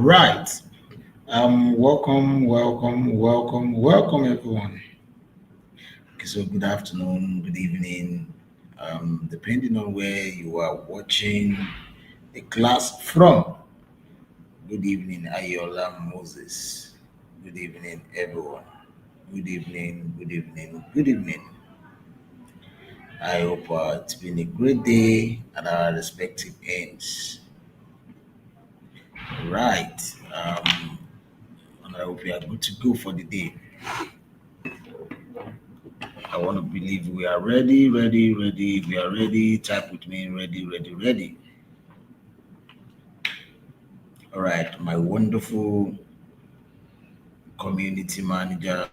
right. Welcome, everyone. Okay, so good afternoon, good evening, depending on where you are watching the class from. Good evening, Ayola Moses. Good evening, everyone. Good evening, good evening, good evening. I hope it's been a great day at our respective ends. Right. And I hope you are good to go for the day. I want to believe we are ready. We are ready. Type with me, ready. All right, my wonderful community manager,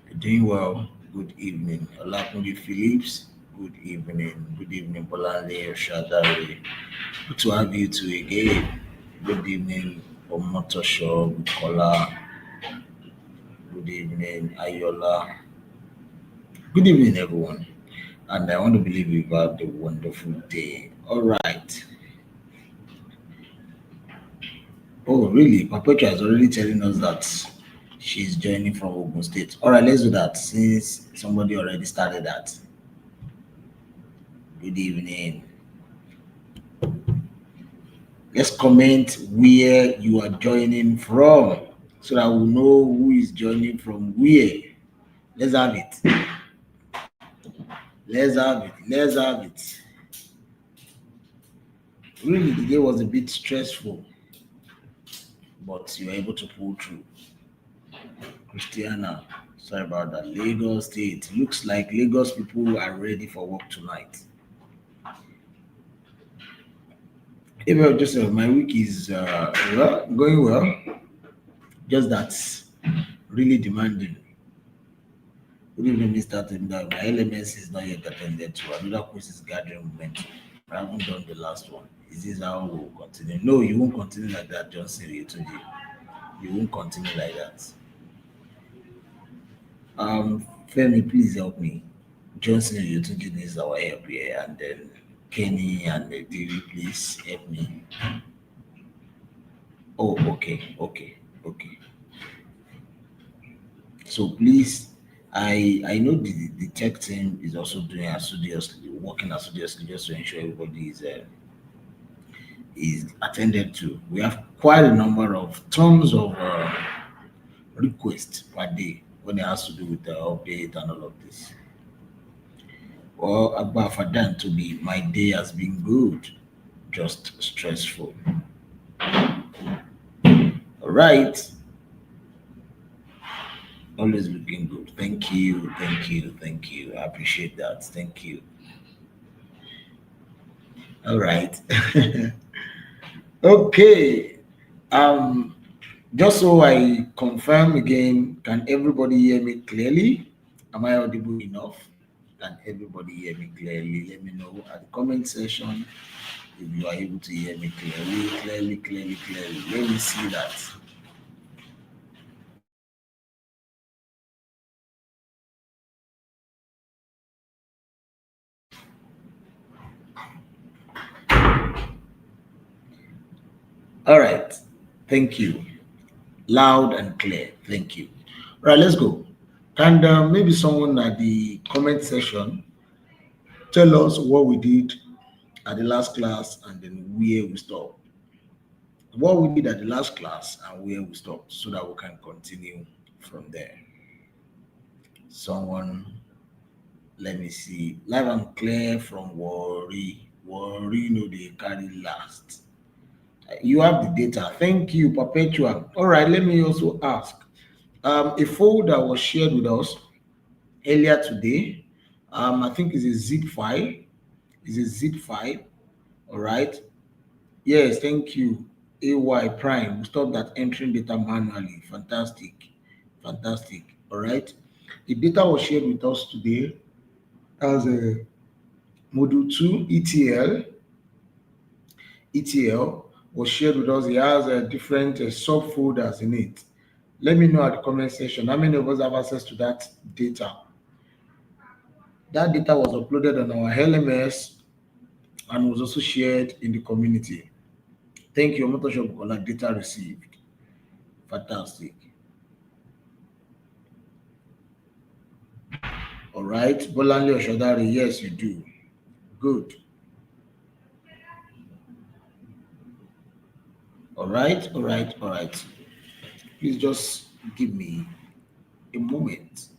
you're doing well. Good evening. Olakunle Phillips, good evening, Bolale Shadari. Good to have you two again. Good evening, Omotosho Bukola. Good evening, Ayola. Good evening, everyone. And I want to believe you've had a wonderful day. All right. Oh, really? Perpetua is already telling us that she's joining from Ogun State. All right, let's do that since somebody already started that. Good evening. Let's comment where you are joining from so that we'll know who is joining from where. Let's have it. Let's have it. Really, the day was a bit stressful, but you were able to pull through. Christiana, sorry about that. Lagos State. Looks like Lagos people are ready for work tonight. Hey, well, Joseph, my week is going well. Just that's really demanding. Good evening, Mr. Tenda. My LMS is not yet attended to. Another course is gathering momentum. I haven't done the last one. Is this how we'll continue? No, you won't continue like that, Johnson. You won't continue like that. Femi, please help me. Johnson Yotunji needs our help here, and then Kenny and Diri, please help me. Oh, okay. So please, I know the tech team is also doing assiduously, working assiduously just to ensure everybody is attended to. We have quite a number of tons of requests per day when it has to do with the update and all of this. Well, about for them to be, my day has been good, just stressful. All right, always looking good. Thank you. I appreciate that. Thank you. All right. Okay. Um, just so I confirm again, can everybody hear me clearly? Am I audible enough? Can everybody hear me clearly? Let me know at the comment section if you are able to hear me clearly. Let me see that. All right. Thank you. Loud and clear. Thank you. All right, let's go. Can maybe someone at the comment section tell us what we did at the last class and then where we stopped? What we did at the last class and where we stopped so that we can continue from there. Someone, let me see. Live and clear from worry. Worry no they carry last. You have the data. Thank you, Perpetua. All right, let me also ask. A folder was shared with us earlier today. I think it's a zip file. It's a zip file. All right. Yes, thank you. AY Prime. Stop that entering data manually. Fantastic. All right. The data was shared with us today as a module 2 ETL. ETL was shared with us. It has different subfolders in it. Let me know at the comment section how many of us have access to that data. That data was uploaded on our LMS and was also shared in the community. Thank you, Motor Bukola. Data received. Fantastic. All right. Bolanle Oshodari, yes, you do. Good. All right. All right. All right. Please just give me a moment.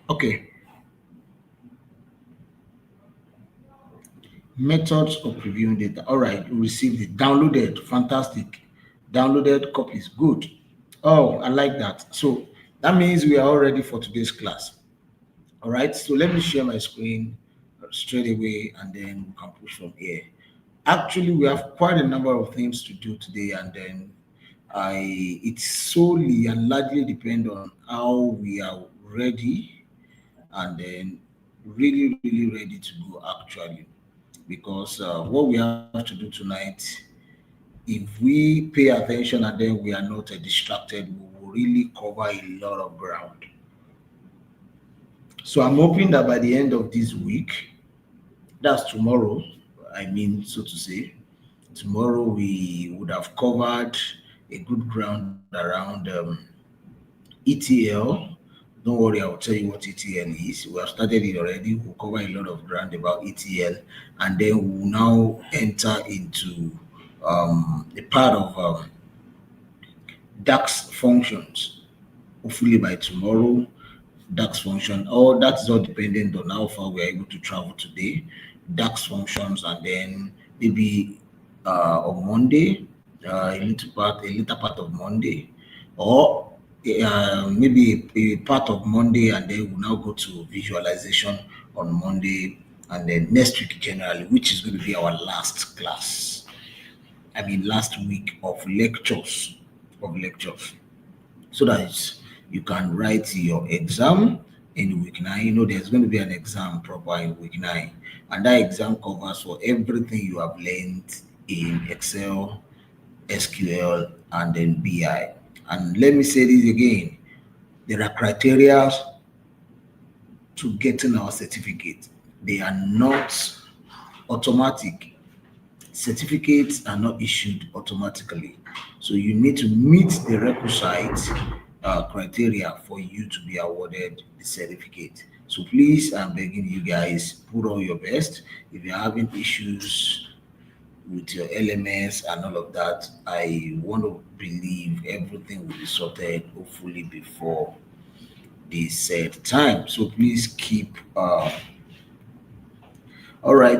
Okay. Methods of previewing data. All right. You received it. Downloaded. Fantastic. Downloaded copies. Good. Oh, I like that. So that means we are all ready for today's class. All right. So let me share my screen straight away and then we can push from here. Actually, we have quite a number of things to do today, and then it's solely and largely depend on how we are ready and then really ready to go actually. Because what we have to do tonight, if we pay attention and then we are not distracted, we will really cover a lot of ground. So I'm hoping that by the end of this week, that's tomorrow, I mean, so to say, tomorrow we would have covered a good ground around ETL. Don't worry, I'll tell you what ETL is. We have started it already. We'll cover a lot of ground about ETL, and then we'll now enter into a part of DAX functions. Hopefully by tomorrow, DAX function. All that's all dependent on how far we are able to travel today. DAX functions, and then maybe on Monday, a little part of Monday, or maybe a part of Monday, and then we'll now go to visualization on Monday, and then next week generally, which is going to be our last class. I mean, last week of lectures, so that you can write your exam in week 9. You know, there's going to be an exam proper in week 9, and that exam covers for everything you have learned in Excel, SQL, and then BI. And let me say this again, there are criteria to getting our certificate. They are not automatic. Certificates are not issued automatically. So you need to meet the requisite criteria for you to be awarded the certificate. So please, I'm begging you guys, put all your best. If you're having issues with your LMS and all of that, I want to believe everything will be sorted hopefully before the set time. So please keep all right,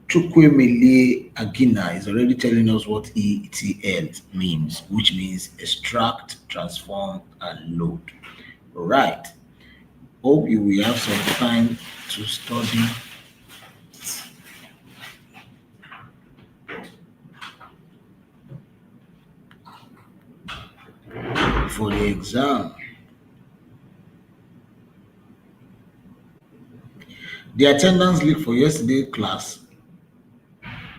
Chukwemele Agina is already telling us what ETL means, which means extract, transform, and load. Right. Hope you will have some time to study for the exam. The attendance link for yesterday class,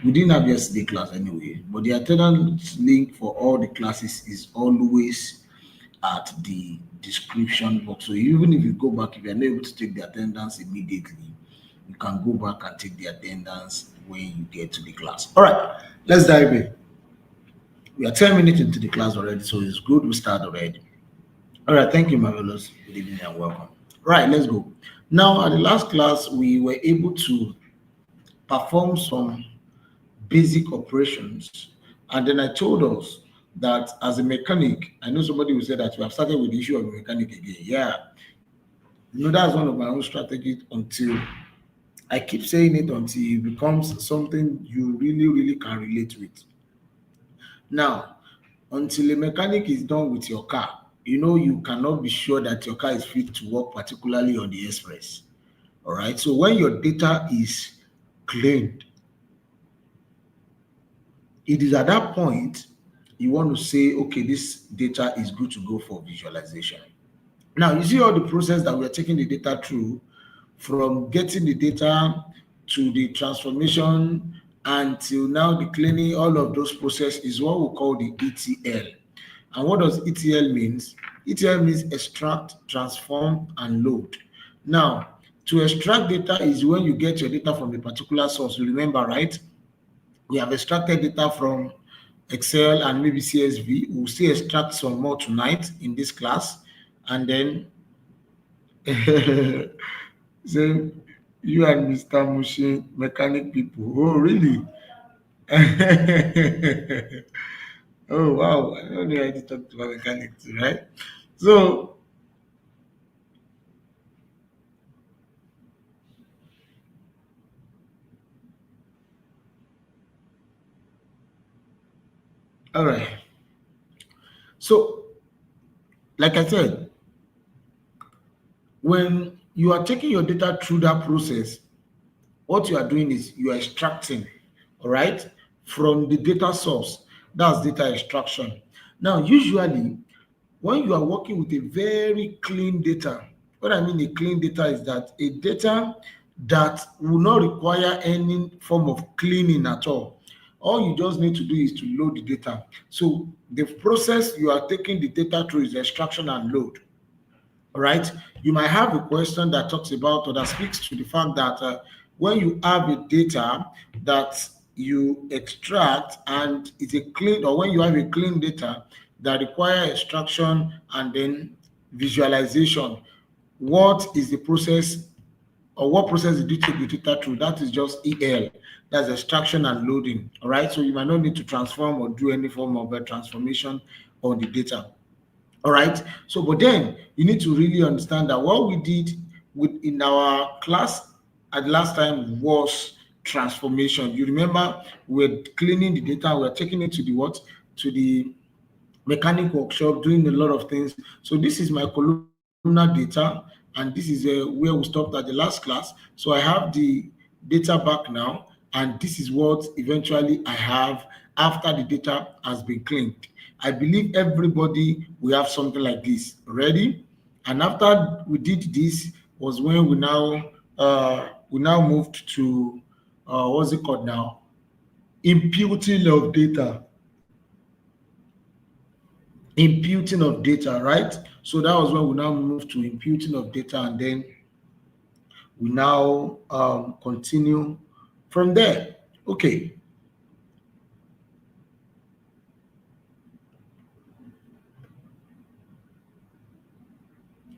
we didn't have yesterday class anyway, but the attendance link for all the classes is always at the description box. So even if you go back, if you're not able to take the attendance immediately, you can go back and take the attendance when you get to the class. All right, let's dive in. We are 10 minutes into the class already, so it's good we start already. All right, thank you, Marvelous. Good evening and welcome. Right, let's go. Now, at the last class, we were able to perform some basic operations. And then I told us that as a mechanic, I know somebody will say that we have started with the issue of a mechanic again. Yeah, you know, that's one of my own strategies until I keep saying it until it becomes something you really can relate with. Now, until a mechanic is done with your car, you know, you cannot be sure that your car is fit to work, particularly on the express. All right. So when your data is cleaned, it is at that point you want to say, okay, this data is good to go for visualization. Now, you see all the process that we are taking the data through, from getting the data to the transformation until now the cleaning. All of those process is what we call the ETL. And what does ETL means? ETL means extract, transform, and load. Now, to extract data is when you get your data from a particular source. You remember, right? We have extracted data from Excel and maybe CSV. We'll still extract some more tonight in this class. And then so you and Mr. Mushin, mechanic people. Oh, really? Oh, wow. I don't know how to talk to a mechanic too, right? So, all right. So, like I said, when you are taking your data through that process, what you are doing is you are extracting, all right, from the data source. That's data extraction. Now, usually, when you are working with a very clean data, what I mean a clean data is that a data that will not require any form of cleaning at all you just need to do is to load the data. So the process you are taking the data through is extraction and load. All right. You might have a question that talks about or that speaks to the fact that when you have a data that you extract and it's a clean, or when you have a clean data that require extraction and then visualization, what is the process, or what process did you take the data through? That is just EL. That's extraction and loading. All right. So you might not need to transform or do any form of a transformation on the data. All right. So, but then you need to really understand that what we did with in our class at last time was transformation. You remember we're cleaning the data, we're taking it to the what? To the mechanic workshop, doing a lot of things. So this is my columnar data, and this is where we stopped at the last class. So I have the data back now, and this is what eventually I have after the data has been cleaned. I believe everybody will have something like this ready. And after we did this was when we now moved to what's it called now? Imputing of data. Imputing of data, right? So that was when we now moved to imputing of data, and then we now continue from there. Okay,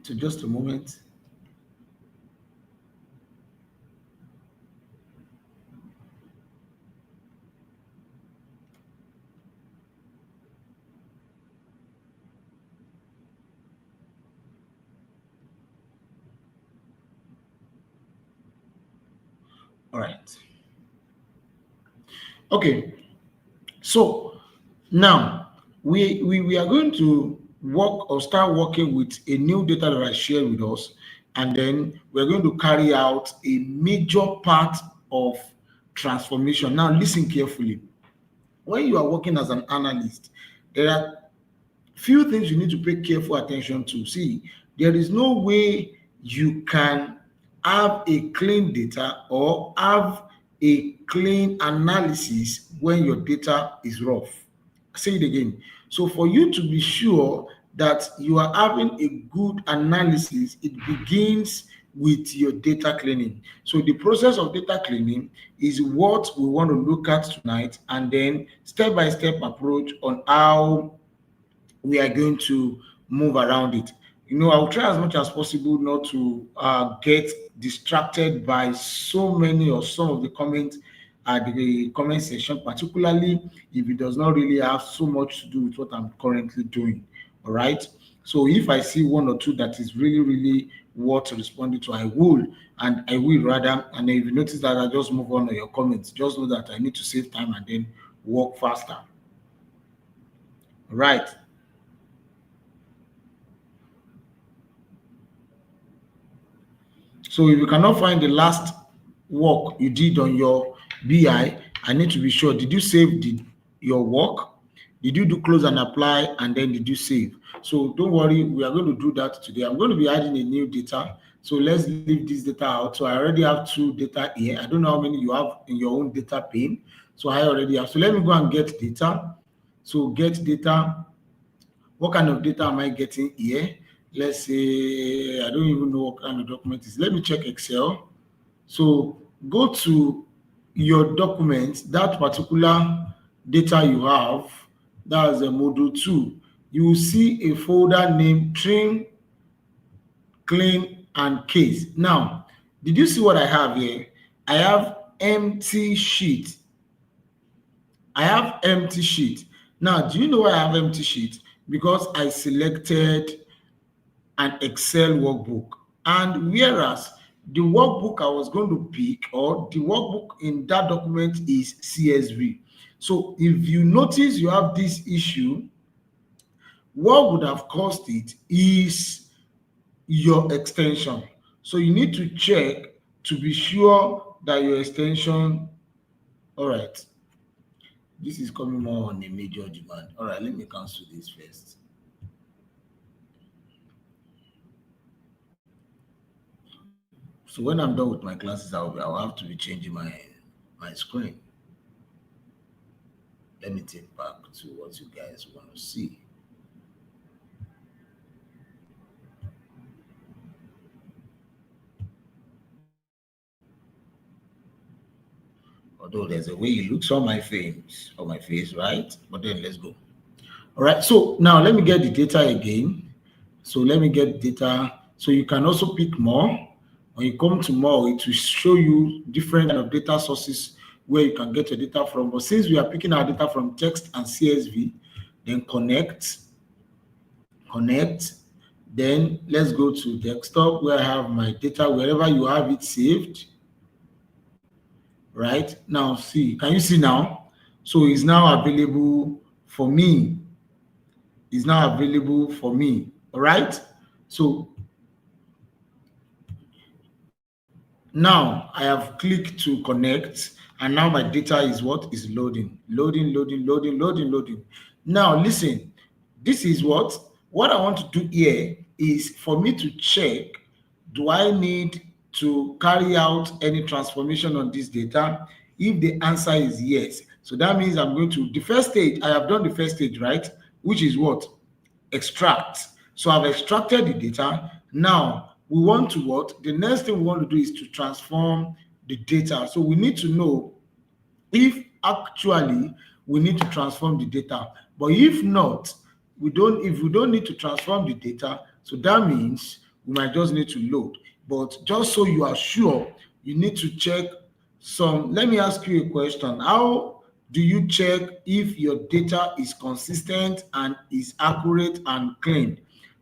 so just a moment. All right. Okay, so now we are going to work or start working with a new data that I shared with us, and then we're going to carry out a major part of transformation. Now, listen carefully. When you are working as an analyst, there are few things you need to pay careful attention to. See, there is no way you can have a clean data or have a clean analysis when your data is rough. Say it again. So for you to be sure that you are having a good analysis, it begins with your data cleaning. So the process of data cleaning is what we want to look at tonight, and then step-by-step approach on how we are going to move around it. I'll try as much as possible not to get distracted by so many or some of the comments at the comment section, particularly if it does not really have so much to do with what I'm currently doing. All right. So if I see one or two that is really, really worth responding to, I will, and I will rather. And if you notice that I just move on to your comments, just know that I need to save time and then work faster. All right. So if you cannot find the last work you did on your BI, I need to be sure. Did you save your work? Did you do close and apply, and then did you save? So don't worry, we are going to do that today. I'm going to be adding a new data. So let's leave this data out. So I already have two data here. I don't know how many you have in your own data pane. So I already have. So let me go and get data. So get data. What kind of data am I getting here? Let's say I don't even know what kind of document it is. Let me check Excel. So go to your document, that particular data you have, that's a module 2. You will see a folder named trim, clean, and case. Now, did you see what I have here? I have empty sheet. I have empty sheet. Now, do you know why I have empty sheet? Because I selected an Excel workbook. And whereas the workbook I was going to pick, or the workbook in that document, is CSV. So if you notice you have this issue, what would have caused it is your extension. So you need to check to be sure that your extension, all right, this is coming more on a major demand. All right, let me cancel this first. So when I'm done with my classes, I'll have to be changing my screen. Let me take back to what you guys want to see. Although there's a way it looks on my face, right? But then let's go. All right. So now let me get the data again. So let me get data. So you can also pick more. When you come to more, it will show you different kind of data sources where you can get your data from. But since we are picking our data from text and CSV, then connect. Then let's go to desktop where I have my data, wherever you have it saved. Right now, see, can you see now? So it's now available for me. It's now available for me. All right. So now I have clicked to connect, and now my data is what is loading, loading. Now listen, this is what I want to do here is for me to check, do I need to carry out any transformation on this data? If the answer is yes, so that means I'm going to the first stage. I have done the first stage, right? Which is what? Extract. So I've extracted the data. Now we want to what? The next thing we want to do is to transform the data. So we need to know if actually we need to transform the data. But if not, if we don't need to transform the data, so that means we might just need to load. But just so you are sure, you need to check some. Let me ask you a question. How do you check if your data is consistent and is accurate and clean?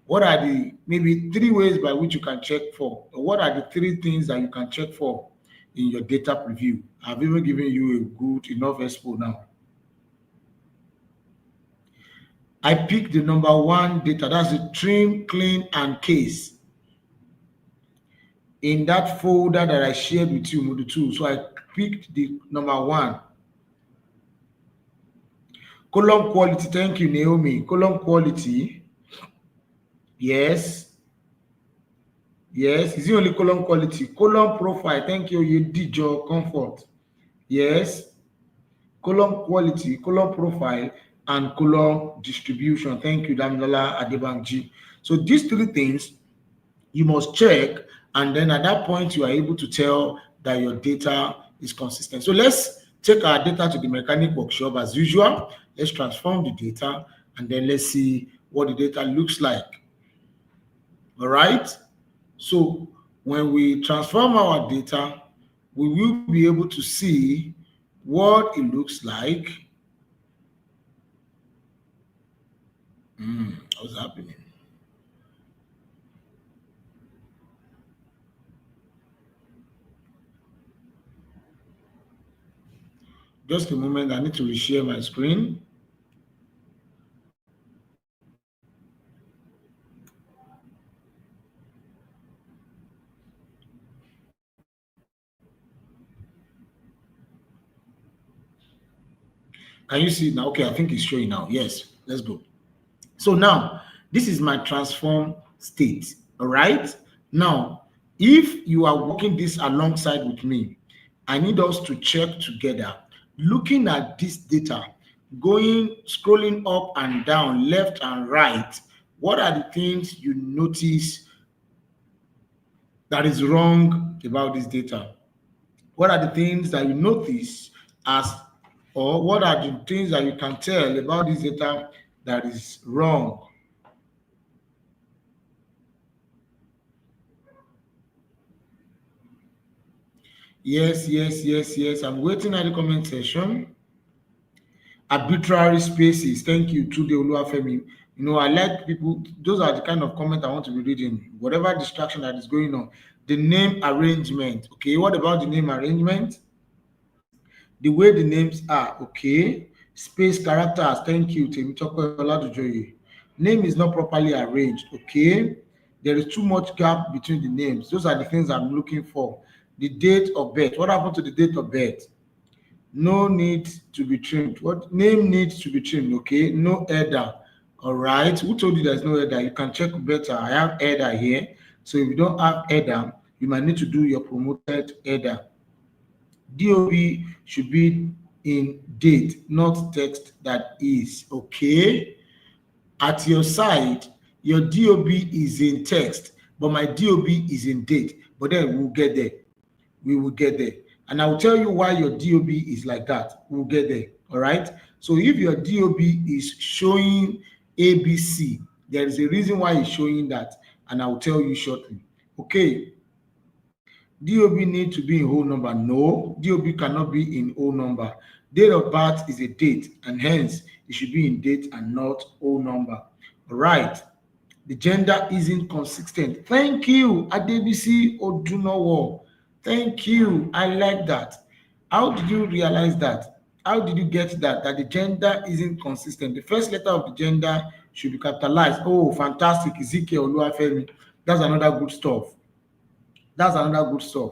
What are the maybe 3 ways by which you can check for? Or what are the 3 things that you can check for in your data preview? I've even given you a good enough expo now. I picked the number 1 data, that's the trim, clean, and case in that folder that I shared with you, module 2. So I picked the number 1. Column quality, thank you, Naomi. Column quality, yes. Yes, is it only column quality? Column profile, thank you, you did your comfort. Yes. Column quality, column profile, and column distribution. Thank you, Damilola Adebanji. So these 3 things you must check, and then at that point you are able to tell that your data is consistent. So let's take our data to the mechanic workshop as usual. Let's transform the data, and then let's see what the data looks like. All right. So when we transform our data, we will be able to see what it looks like. What's happening? Just a moment, I need to reshare my screen. Can you see now? Okay, I think it's showing now. Yes, let's go. So now, this is my transform state. All right. Now, if you are working this alongside with me, I need us to check together, looking at this data, going, scrolling up and down, left and right. What are the things you notice that is wrong about this data? What are the things that you notice as, or what are the things that you can tell about this data that is wrong? Yes, yes, yes, yes. I'm waiting at the comment section. Arbitrary spaces. Thank you, Tude Oluwafemi. You know, I like people, those are the kind of comment I want to be reading. Whatever distraction that is going on. The name arrangement. Okay, what about the name arrangement? The way the names are, okay. Space characters, thank you, Temitope Oladujoye. Name is not properly arranged, okay. There is too much gap between the names. Those are the things I'm looking for. The date of birth. What happened to the date of birth? No need to be trimmed. What name needs to be trimmed? Okay, no header. All right. Who told you there's no header? You can check better. I have header here. So if you don't have header, you might need to do your promoted header. DOB should be in date, not text that is. Okay. At your side, your DOB is in text, but my DOB is in date. But then we'll get there. We will get there. And I will tell you why your DOB is like that. We'll get there. All right. So if your DOB is showing ABC, there is a reason why it's showing that, and I will tell you shortly. Okay. DOB need to be in whole number. No, DOB cannot be in whole number. Date of birth is a date, and hence it should be in date and not whole number. All right. The gender isn't consistent. Thank you, Adebisi Odunowo. Thank you. I like that. How did you realize that? How did you get that? That the gender isn't consistent. The first letter of the gender should be capitalized. Oh, fantastic. Ezekiel Oluwafemi. That's another good stuff. That's another good stuff.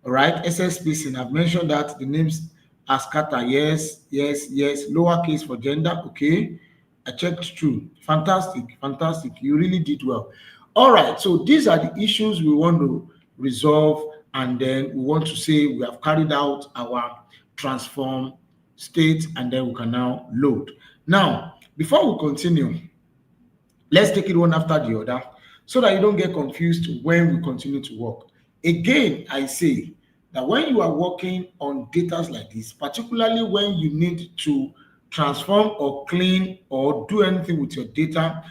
All right. SS spacing. I've mentioned that the names are scattered. Yes, yes, yes. Lowercase for gender. Okay. I checked through. Fantastic. Fantastic. You really did well. All right. So these are the issues we want to resolve. And then we want to say we have carried out our transform state, and then we can now load. Now, before we continue, let's take it one after the other so that you don't get confused when we continue to work. Again, I say that when you are working on data like this, particularly when you need to transform or clean or do anything with your data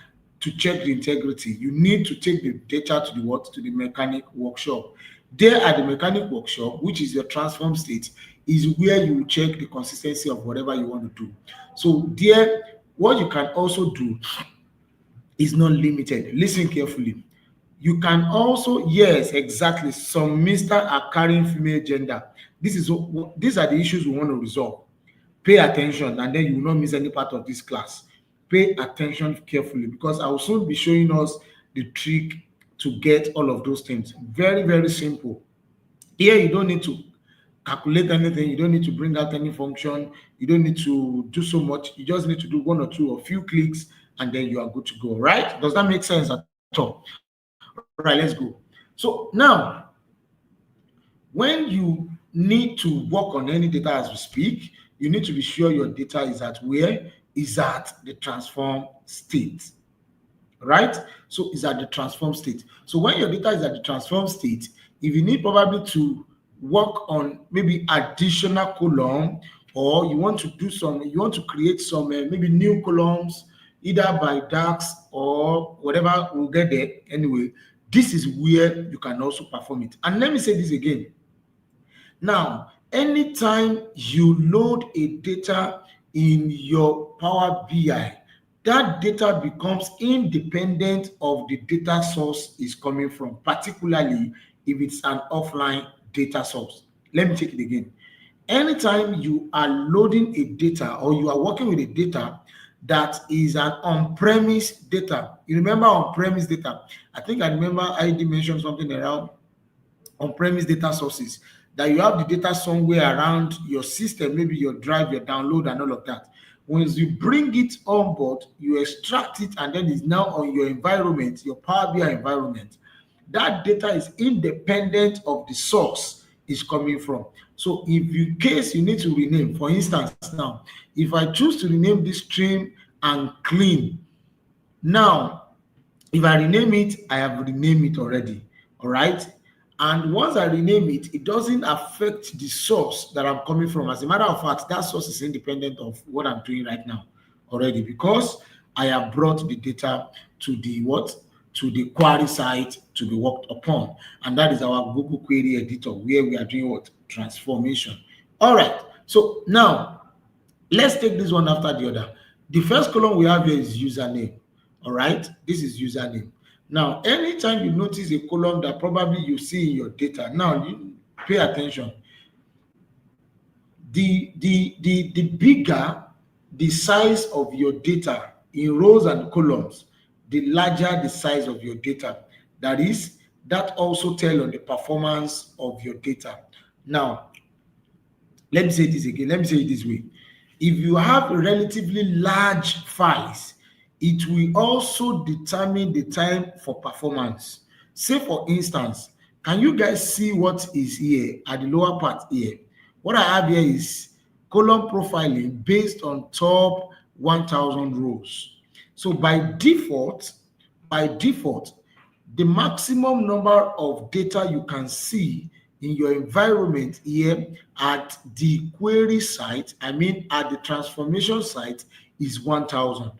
to check the integrity, you need to take the data to the what? To the mechanic workshop. There at the mechanic workshop, which is your transform state, is where you check the consistency of whatever you want to do. So there, what you can also do is not limited. Listen carefully. You can also, yes, exactly. Some Mr. are carrying female gender. These are the issues we want to resolve. Pay attention, and then you will not miss any part of this class. Pay attention carefully, because I will soon be showing us the trick to get all of those things. Very, very simple. Here, you don't need to calculate anything. You don't need to bring out any function. You don't need to do so much. You just need to do one or two or few clicks, and then you are good to go. Right? Does that make sense at all? All right, let's go. So now, when you need to work on any data as we speak, you need to be sure your data is at where? Is at the transform state. Right? So it's at the transform state. So when your data is at the transform state, if you need probably to work on maybe additional column, or you want to do some, you want to create some maybe new columns, either by DAX or whatever, we'll get there anyway. This is where you can also perform it. And let me say this again. Now, anytime you load a data in your Power BI, that data becomes independent of the data source is coming from, particularly if it's an offline data source. Let me take it again. Anytime you are loading a data or you are working with a data that is an on-premise data, you remember on-premise data? I think I remember ID mentioned something around on-premise data sources, that you have the data somewhere around your system, maybe your drive, your download, and all of that. Once you bring it on board, you extract it, and then it's now on your environment, your Power BI environment. That data is independent of the source it's coming from. So if you case you need to rename, for instance, now if I choose to rename this stream and clean, now if I rename it, I have renamed it already. All right. And once I rename it, it doesn't affect the source that I'm coming from. As a matter of fact, that source is independent of what I'm doing right now already, because I have brought the data to the what? To the query site to be worked upon. And that is our Google Query Editor, where we are doing what? Transformation. All right. So now let's take this one after the other. The first column we have here is username. All right, this is username. Now, anytime you notice a column that probably you see in your data, now you pay attention. The bigger the size of your data in rows and columns, the larger the size of your data. That also tell on the performance of your data. Now, let me say this again. Let me say it this way. If you have relatively large files, it will also determine the time for performance. Say, for instance, can you guys see what is here at the lower part here? What I have here is column profiling based on top 1,000 rows. So by default, the maximum number of data you can see in your environment here at the query site, I mean at the transformation site, is 1,000.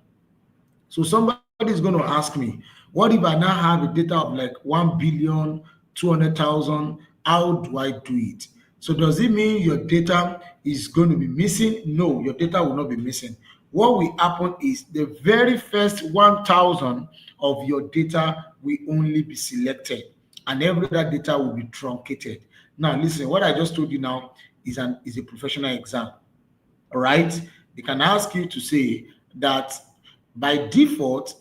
So somebody is going to ask me, what if I now have a data of like 1,200,000? How do I do it? So does it mean your data is going to be missing? No, your data will not be missing. What will happen is the very first 1,000 of your data will only be selected, and every other data will be truncated. Now, listen, what I just told you now is a professional exam. All right, they can ask you to say that by default,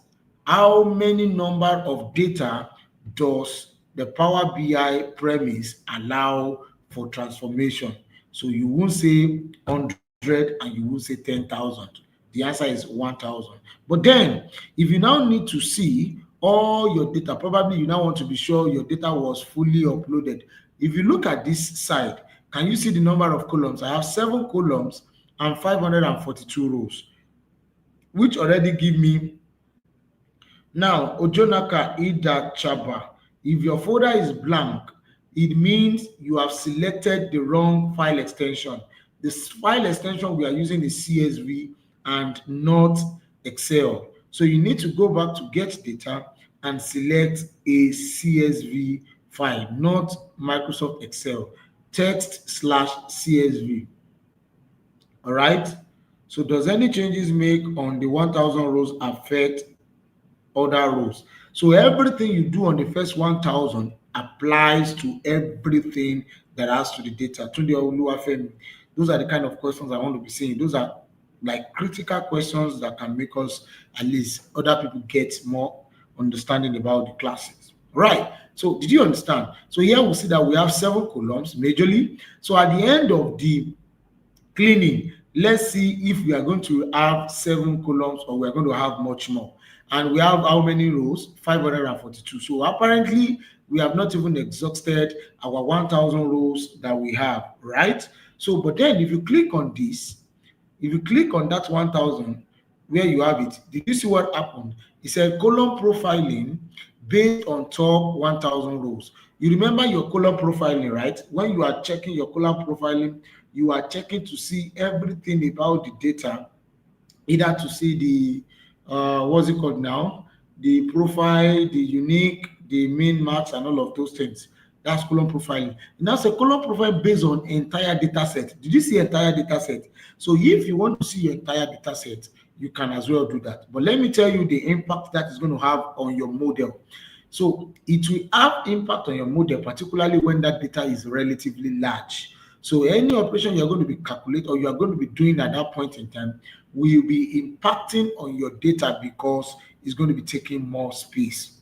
how many number of data does the Power BI premise allow for transformation? So you won't say 100 and you won't say 10,000. The answer is 1,000. But then, if you now need to see all your data, probably you now want to be sure your data was fully uploaded. If you look at this side, can you see the number of columns? I have 7 columns and 542 rows, which already give me. Now, Ojonaka Ida Chaba, if your folder is blank, it means you have selected the wrong file extension. This file extension we are using is CSV and not Excel. So you need to go back to get data and select a CSV file, not Microsoft Excel, text/CSV. All right. So does any changes make on the 1,000 rows affect other rows? So everything you do on the first 1,000 applies to everything that has to the data. To the Oluwafemi, those are the kind of questions I want to be saying. Those are like critical questions that can make us, at least other people, get more understanding about the classes. Right. So did you understand? So here we see that we have 7 columns majorly. So at the end of the cleaning, let's see if we are going to have 7 columns or we are going to have much more. And we have how many rows? 542. So apparently we have not even exhausted our 1,000 rows that we have, right? So, but then if you click on this, if you click on that 1,000 where you have it, did you see what happened? It said column profiling based on top 1,000 rows. You remember your column profiling, right? When you are checking your column profiling, you are checking to see everything about the data, either to see the what's it called now, the profile, the unique, the min, max, and all of those things. That's column profiling. And that's a column profile based on entire data set. Did you see entire data set? So if you want to see your entire data set, you can as well do that. But let me tell you the impact that is going to have on your model. So it will have impact on your model, particularly when that data is relatively large. So any operation you're going to be calculating or you are going to be doing at that point in time will be impacting on your data because it's going to be taking more space.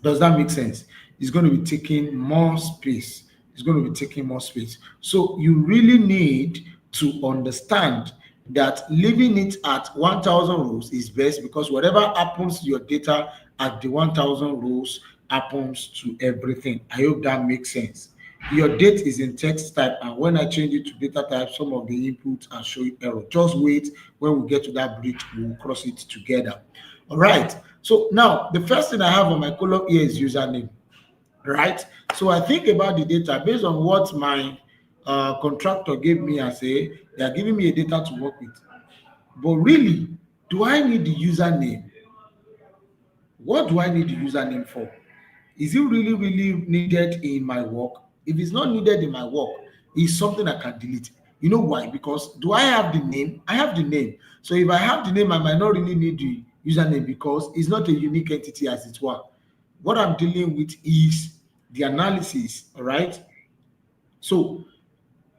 Does that make sense? It's going to be taking more space. It's going to be taking more space. So you really need to understand that leaving it at 1000 rows is best, because whatever happens to your data at the 1000 rows happens to everything. I hope that makes sense. Your date is in text type, and when I change it to data type, some of the inputs are showing error. Just wait, when we get to that bridge, we'll cross it together. All right. So now the first thing I have on my column here is username, right? So I think about the data based on what my contractor gave me as they are giving me a data to work with. But really, do I need the username? What do I need the username for? Is it really, really needed in my work? If it's not needed in my work, it's something I can delete. You know why? Because do I have the name? I have the name. So if I have the name, I might not really need the username because it's not a unique entity as it were. What I'm dealing with is the analysis, all right? So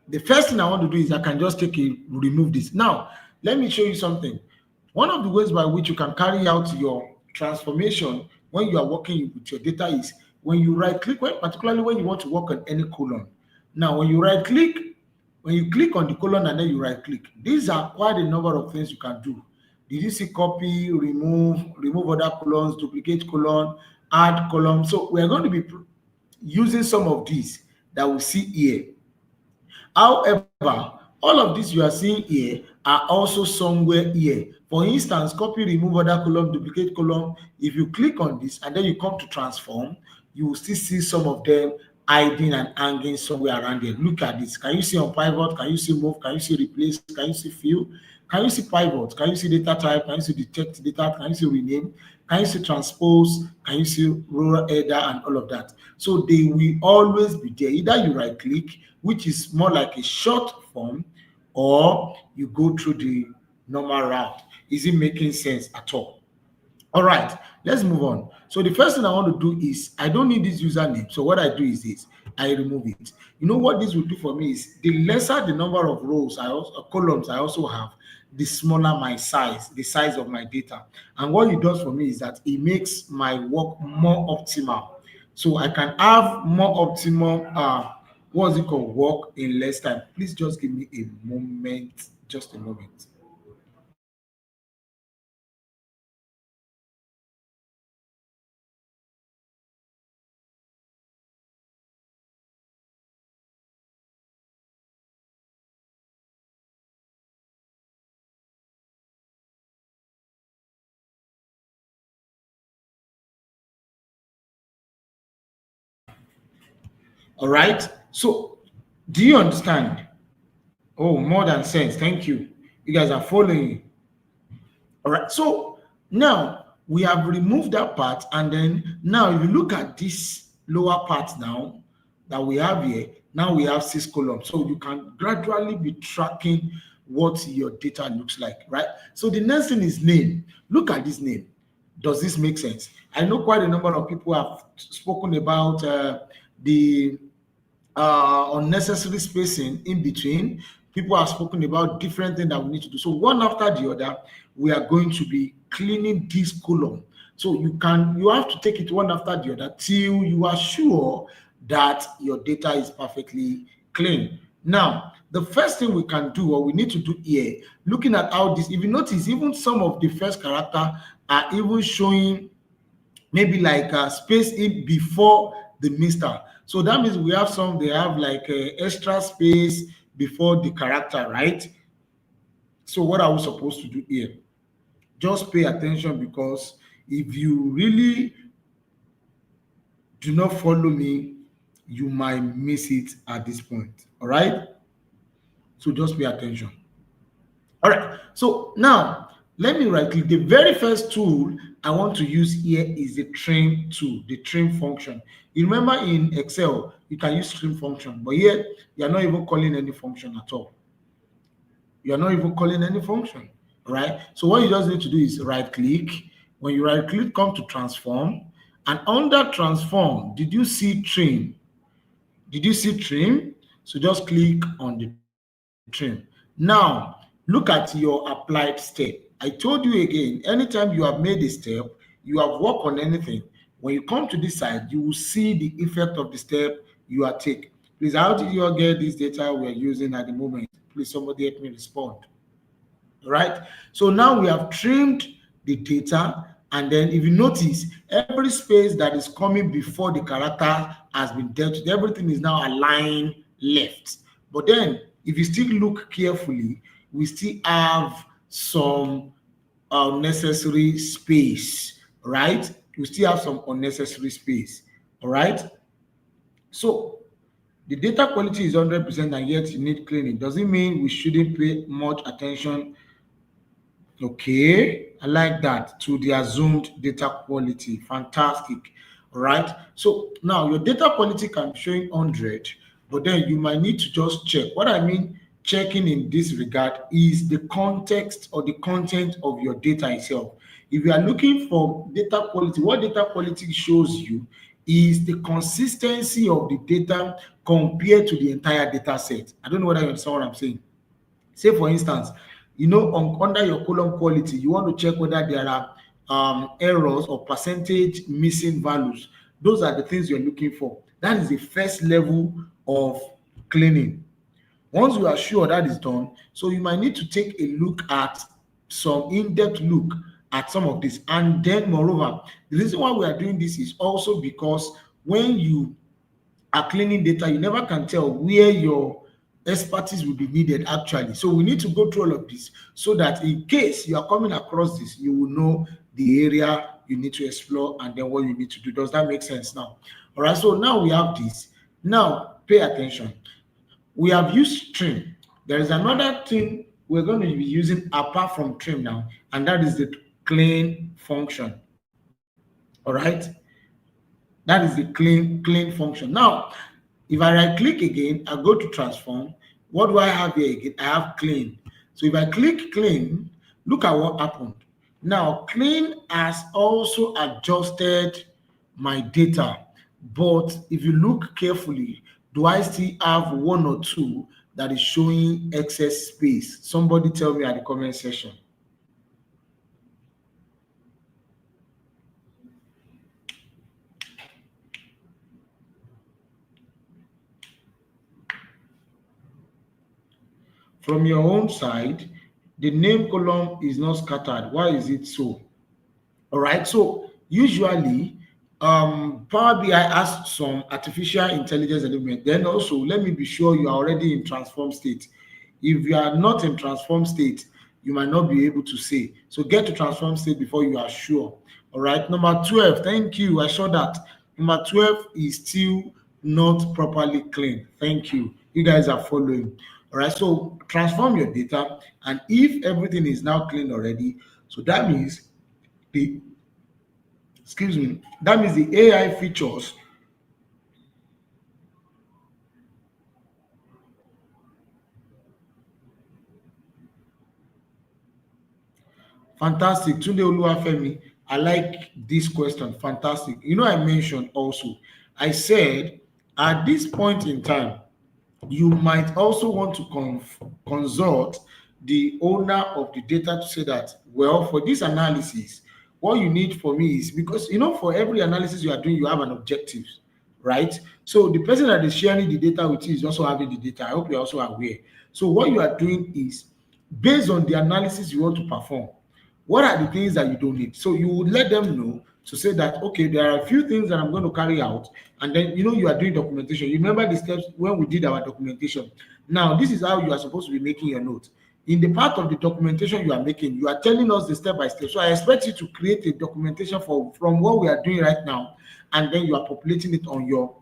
the first thing I want to do is I can just remove this. Now, let me show you something. One of the ways by which you can carry out your transformation when you are working with your data is when you right click, particularly when you want to work on any column. Now, when you right click, when you click on the column and then you right click, these are quite a number of things you can do. Did you see copy, remove other columns, duplicate column, add column? So we are going to be using some of these that we see here. However, all of these you are seeing here are also somewhere here. For instance, copy, remove other column, duplicate column. If you click on this and then you come to transform, you will still see some of them hiding and hanging somewhere around there. Look at this. Can you see on pivot? Can you see move? Can you see replace? Can you see fill? Can you see pivot? Can you see data type? Can you see detect data? Can you see rename? Can you see transpose? Can you see row header and all of that? So they will always be there. Either you right click, which is more like a short form, or you go through the normal route. Is it making sense at all? All right, let's move on. So the first thing I want to do is I don't need this username. So what I do is this, I remove it. You know what this will do for me is the lesser the number of rows columns I also have, the smaller my size, the size of my data. And what it does for me is that it makes my work more optimal. So I can have more optimal what's it called, work in less time. Please just give me a moment, just a moment. All right. So do you understand? Oh, more than sense. Thank you. You guys are following. All right. So now we have removed that part. And then now if you look at this lower part now that we have here, now we have 6 columns. So you can gradually be tracking what your data looks like, right? So the next thing is name. Look at this name. Does this make sense? I know quite a number of people have spoken about the unnecessary spacing in between. People have spoken about different things that we need to do. So one after the other, we are going to be cleaning this column. So you have to take it one after the other till you are sure that your data is perfectly clean. Now, the first thing we can do or we need to do here, looking at how this, if you notice, even some of the first character are even showing maybe like space in before the mister. So that means we have some, they have like extra space before the character, right? So what are we supposed to do here? Just pay attention, because if you really do not follow me, you might miss it at this point. All right. So just pay attention. All right. So now let me right click. The very first tool I want to use here is the trim tool, the trim function. You remember in Excel, you can use trim function, but here you are not even calling any function at all. You are not even calling any function, right? So what you just need to do is right click. When you right click, come to transform. And under transform, did you see trim? Did you see trim? So just click on the trim. Now, look at your applied step. I told you again, anytime you have made a step, you have worked on anything. When you come to this side, you will see the effect of the step you are taking. Please, how did you all get this data we are using at the moment? Please, somebody help me respond. right? So now we have trimmed the data, and then if you notice, every space that is coming before the character has been dealt with. Everything is now aligned left. But then, if you still look carefully, we still have some unnecessary space, right? We still have some unnecessary space, all right? So the data quality is 100% and yet you need cleaning. Does it mean we shouldn't pay much attention? Okay, I like that. To the assumed data quality. Fantastic. All right. So now your data quality can be showing 100, but then you might need to just check. What I mean checking in this regard is the context or the content of your data itself. If you are looking for data quality, what data quality shows you is the consistency of the data compared to the entire data set. I don't know whether you understand what I'm saying. Say for instance, under your column quality, you want to check whether there are errors or percentage missing values. Those are the things you're looking for. That is the first level of cleaning. Once you are sure that is done, so you might need to take a look at some in-depth look at some of this. And then moreover, the reason why we are doing this is also because when you are cleaning data, you never can tell where your expertise will be needed actually. So we need to go through all of this so that in case you are coming across this, you will know the area you need to explore and then what you need to do. Does that make sense now? All right, so now we have this. Now pay attention. We have used trim. There is another thing we're going to be using apart from trim now, and that is the clean function. All right, that is the clean function. Now, if I right click again, I go to transform. What do I have here again? I have clean. So if I click clean, look at what happened. Now, clean has also adjusted my data. But if you look carefully, do I still have one or two that is showing excess space? Somebody tell me at the comment section. From your own side, the name column is not scattered. Why is it so? All right. So usually, Power BI has some artificial intelligence element. Then also, let me be sure you are already in transform state. If you are not in transform state, you might not be able to say. So get to transform state before you are sure. All right. Number 12. Thank you. I saw that. Number 12 is still not properly clean. Thank you. You guys are following. All right. So transform your data, and if everything is now clean already, so that means the that means the AI features. Fantastic. Tunde Oluwafemi, I like this question. Fantastic. I mentioned also, I said at this point in time, you might also want to consult the owner of the data to say that, well, for this analysis, what you need for me is because, for every analysis you are doing, you have an objective, right? So the person that is sharing the data with you is also having the data. I hope you're also aware. So what you are doing is based on the analysis you want to perform, what are the things that you don't need? So you would let them know to say that, okay, there are a few things that I'm going to carry out. And then, you are doing documentation. You remember the steps when we did our documentation. Now, this is how you are supposed to be making your notes. In the part of the documentation you are making, you are telling us the step by step. So I expect you to create a documentation from what we are doing right now, and then you are populating it on your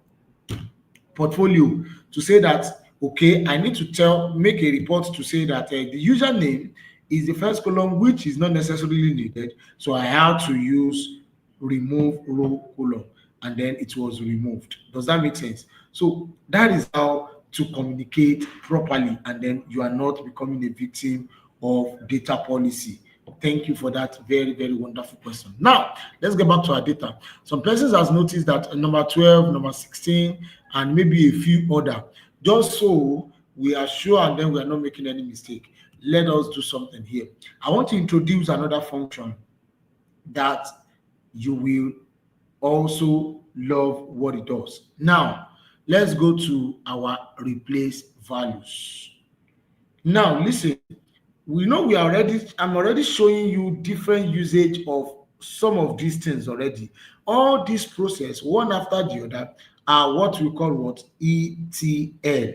portfolio to say that, okay, I need to make a report to say that the username is the first column, which is not necessarily needed. So I had to use remove row column, and then it was removed. Does that make sense? So that is how to communicate properly, and then you are not becoming a victim of data policy. Thank you for that very, very wonderful question. Now, let's get back to our data. Some persons has noticed that number 12, number 16, and maybe a few other. Just so we are sure and then we are not making any mistake, let us do something here. I want to introduce another function that you will also love what it does. Now, let's go to our replace values. Now, listen. we know I'm already showing you different usage of some of these things already. All this process, one after the other, are what we call what? ETL.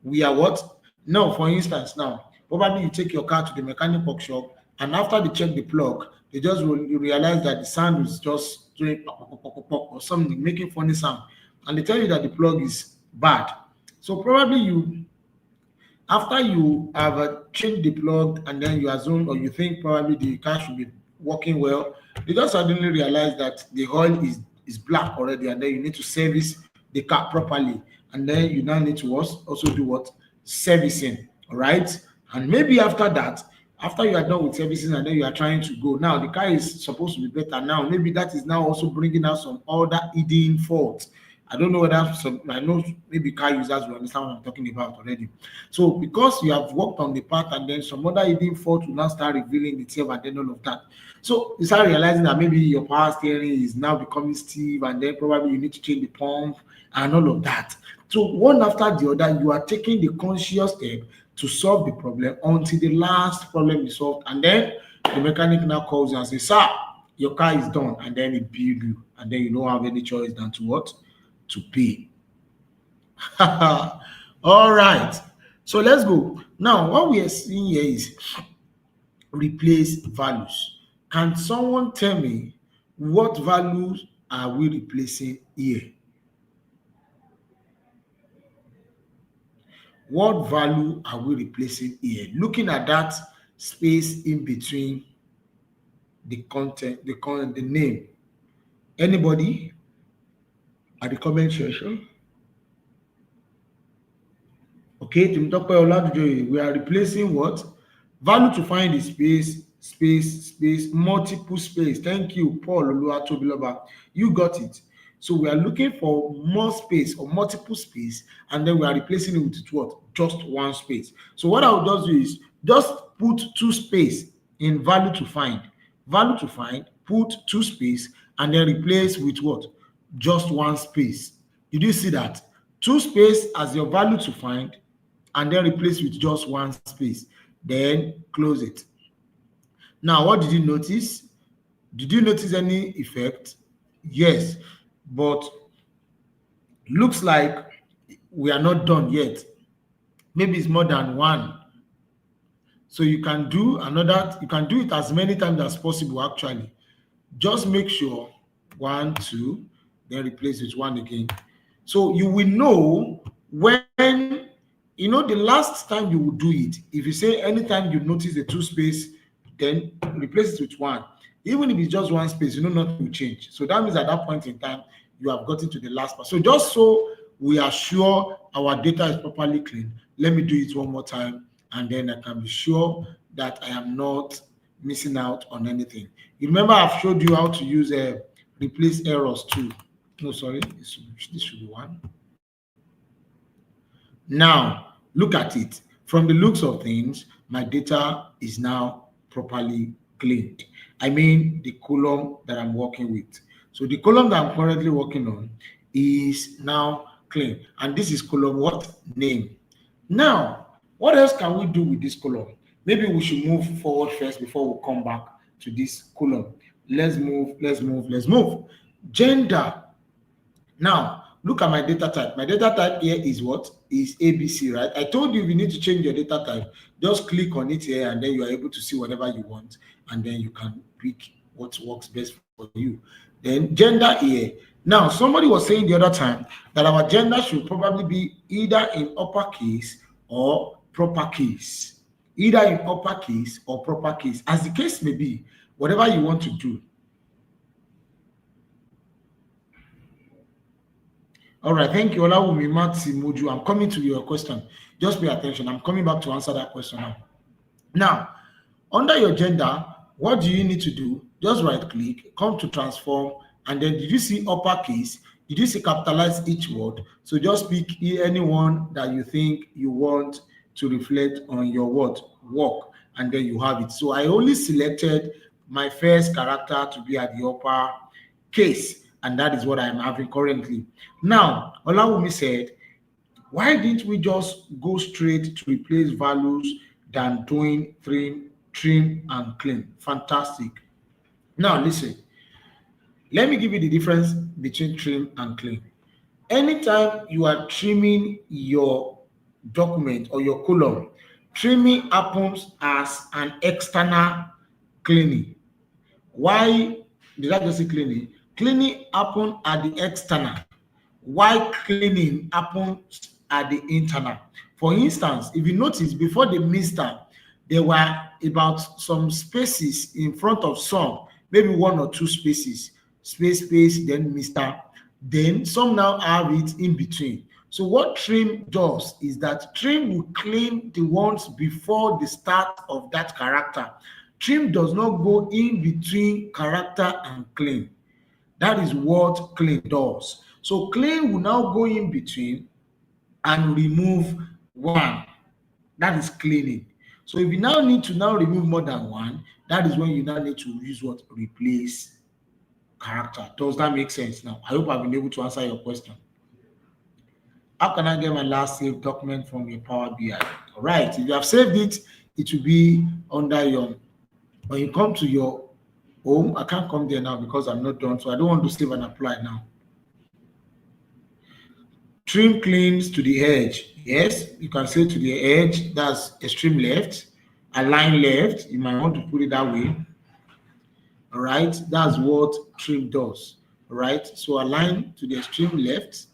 We are what? Now, for instance, now, probably you take your car to the mechanic workshop, and after they check the plug, they just you realize that the sound is just doing pop, pop, pop, pop, pop, or something, making funny sound, and they tell you that the plug is bad. So probably you, after you have changed the plug, and then you assume or you think probably the car should be working well, you just suddenly realize that the oil is black already, and then you need to service the car properly, and then you now need to also do what? Servicing. All right. And maybe after that, after you are done with servicing and then you are trying to go, now the car is supposed to be better. Now maybe that is now also bringing out some other hidden faults. I don't know whether some, I know maybe car users will understand what I'm talking about already. So because you have worked on the part, and then some other hidden fault will now start revealing itself, and then all of that. So you start realizing that maybe your power steering is now becoming stiff, and then probably you need to change the pump and all of that. So one after the other, you are taking the conscious step to solve the problem until the last problem is solved, and then the mechanic now calls you and says, "Sir, your car is done," and then it bill you, and then you don't have any choice than to what? To pay. All right. So let's go. Now, what we are seeing here is replace values. Can someone tell me what values are we replacing here? What value are we replacing here? Looking at that space in between the content, the name. Anybody at the comment section? Okay, Timitope Oladujoye, we are replacing what? Value to find the space, multiple space. Thank you, Paul Oluwatobiloba. You got it. So we are looking for more space or multiple space, and then we are replacing it with what? Just one space. So what I will just do is just put two space in value to find. Value to find, put two space, and then replace with what? Just one space. Did you see that? Two space as your value to find, and then replace with just one space. Then close it. Now, what did you notice? Did you notice any effect? Yes, but looks like we are not done yet. Maybe it's more than one. So you can do another, you can do it as many times as possible actually. Just make sure 1, 2, then replace with one again. So you will know when, you know, the last time you will do it. If you say anytime you notice the two space, then replace it with one. Even if it's just one space, you know nothing will change. So that means at that point in time, you have gotten to the last part. So just so we are sure our data is properly clean, let me do it one more time, and then I can be sure that I am not missing out on anything. You remember I've showed you how to use replace errors too. No, sorry, this should be one. Now, look at it. From the looks of things, my data is now properly cleaned. I mean, the column that I'm working with. So the column that I'm currently working on is now clean. And this is column what? Name. Now, what else can we do with this column? Maybe we should move forward first before we come back to this column. Let's move. Gender. Now, look at my data type. My data type here is what? Is ABC, right? I told you need to change your data type. Just click on it here, and then you are able to see whatever you want, and then you can pick what works best for you. Then gender here. Now, somebody was saying the other time that our gender should probably be either in uppercase or proper case. Either in uppercase or proper case, as the case may be, whatever you want to do. All right, thank you, Olawumi Matsi Muju. I'm coming to your question. Just pay attention. I'm coming back to answer that question now. Now, under your gender, what do you need to do? Just right click, come to transform, and then did you see uppercase? Did you see capitalize each word? So just pick any one that you think you want to reflect on your word, work, and then you have it. So I only selected my first character to be at the upper case, and that is what I'm having currently. Now, Olawumi said, why didn't we just go straight to replace values than doing trim and clean. Fantastic. Now listen, let me give you the difference between trim and clean. Anytime you are trimming your document or your column, trimming happens as an external cleaning. Why did I just say cleaning? Cleaning happen at the external, while cleaning happens at the internal. For instance, if you notice before the mister, there were about some spaces in front of some, maybe one or two spaces, space, then mister. Then some now have it in between. So what trim does is that trim will clean the ones before the start of that character. Trim does not go in between character and clean. That is what clean does. So clean will now go in between and remove one. That is cleaning. So if you now need to now remove more than one, that is when you now need to use what? Replace character. Does that make sense now? I hope I've been able to answer your question. How can I get my last saved document from your Power BI? All right. If you have saved it, it will be under your, when you come to your home, I can't come there now because I'm not done. So I don't want to save and apply now. Trim cleans to the edge. Yes, you can say to the edge, that's extreme left. Align left, you might want to put it that way. All right, that's what trim does. All right, so align to the extreme left.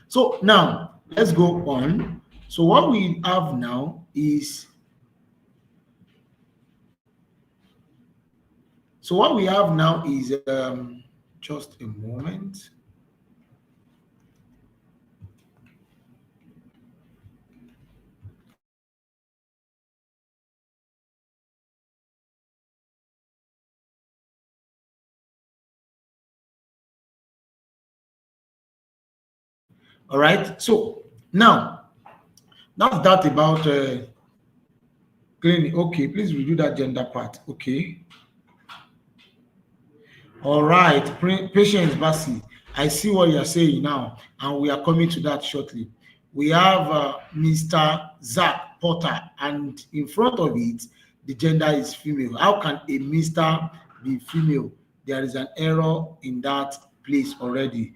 So now let's go on. So what we have now is, just a moment. All right, so now that's that about cleaning. Okay, please redo that gender part. Okay. All right, Patience Basi, I see what you're saying now, and we are coming to that shortly. We have Mr. Zach Potter, and in front of it, the gender is female. How can a Mr. be female? There is an error in that place already.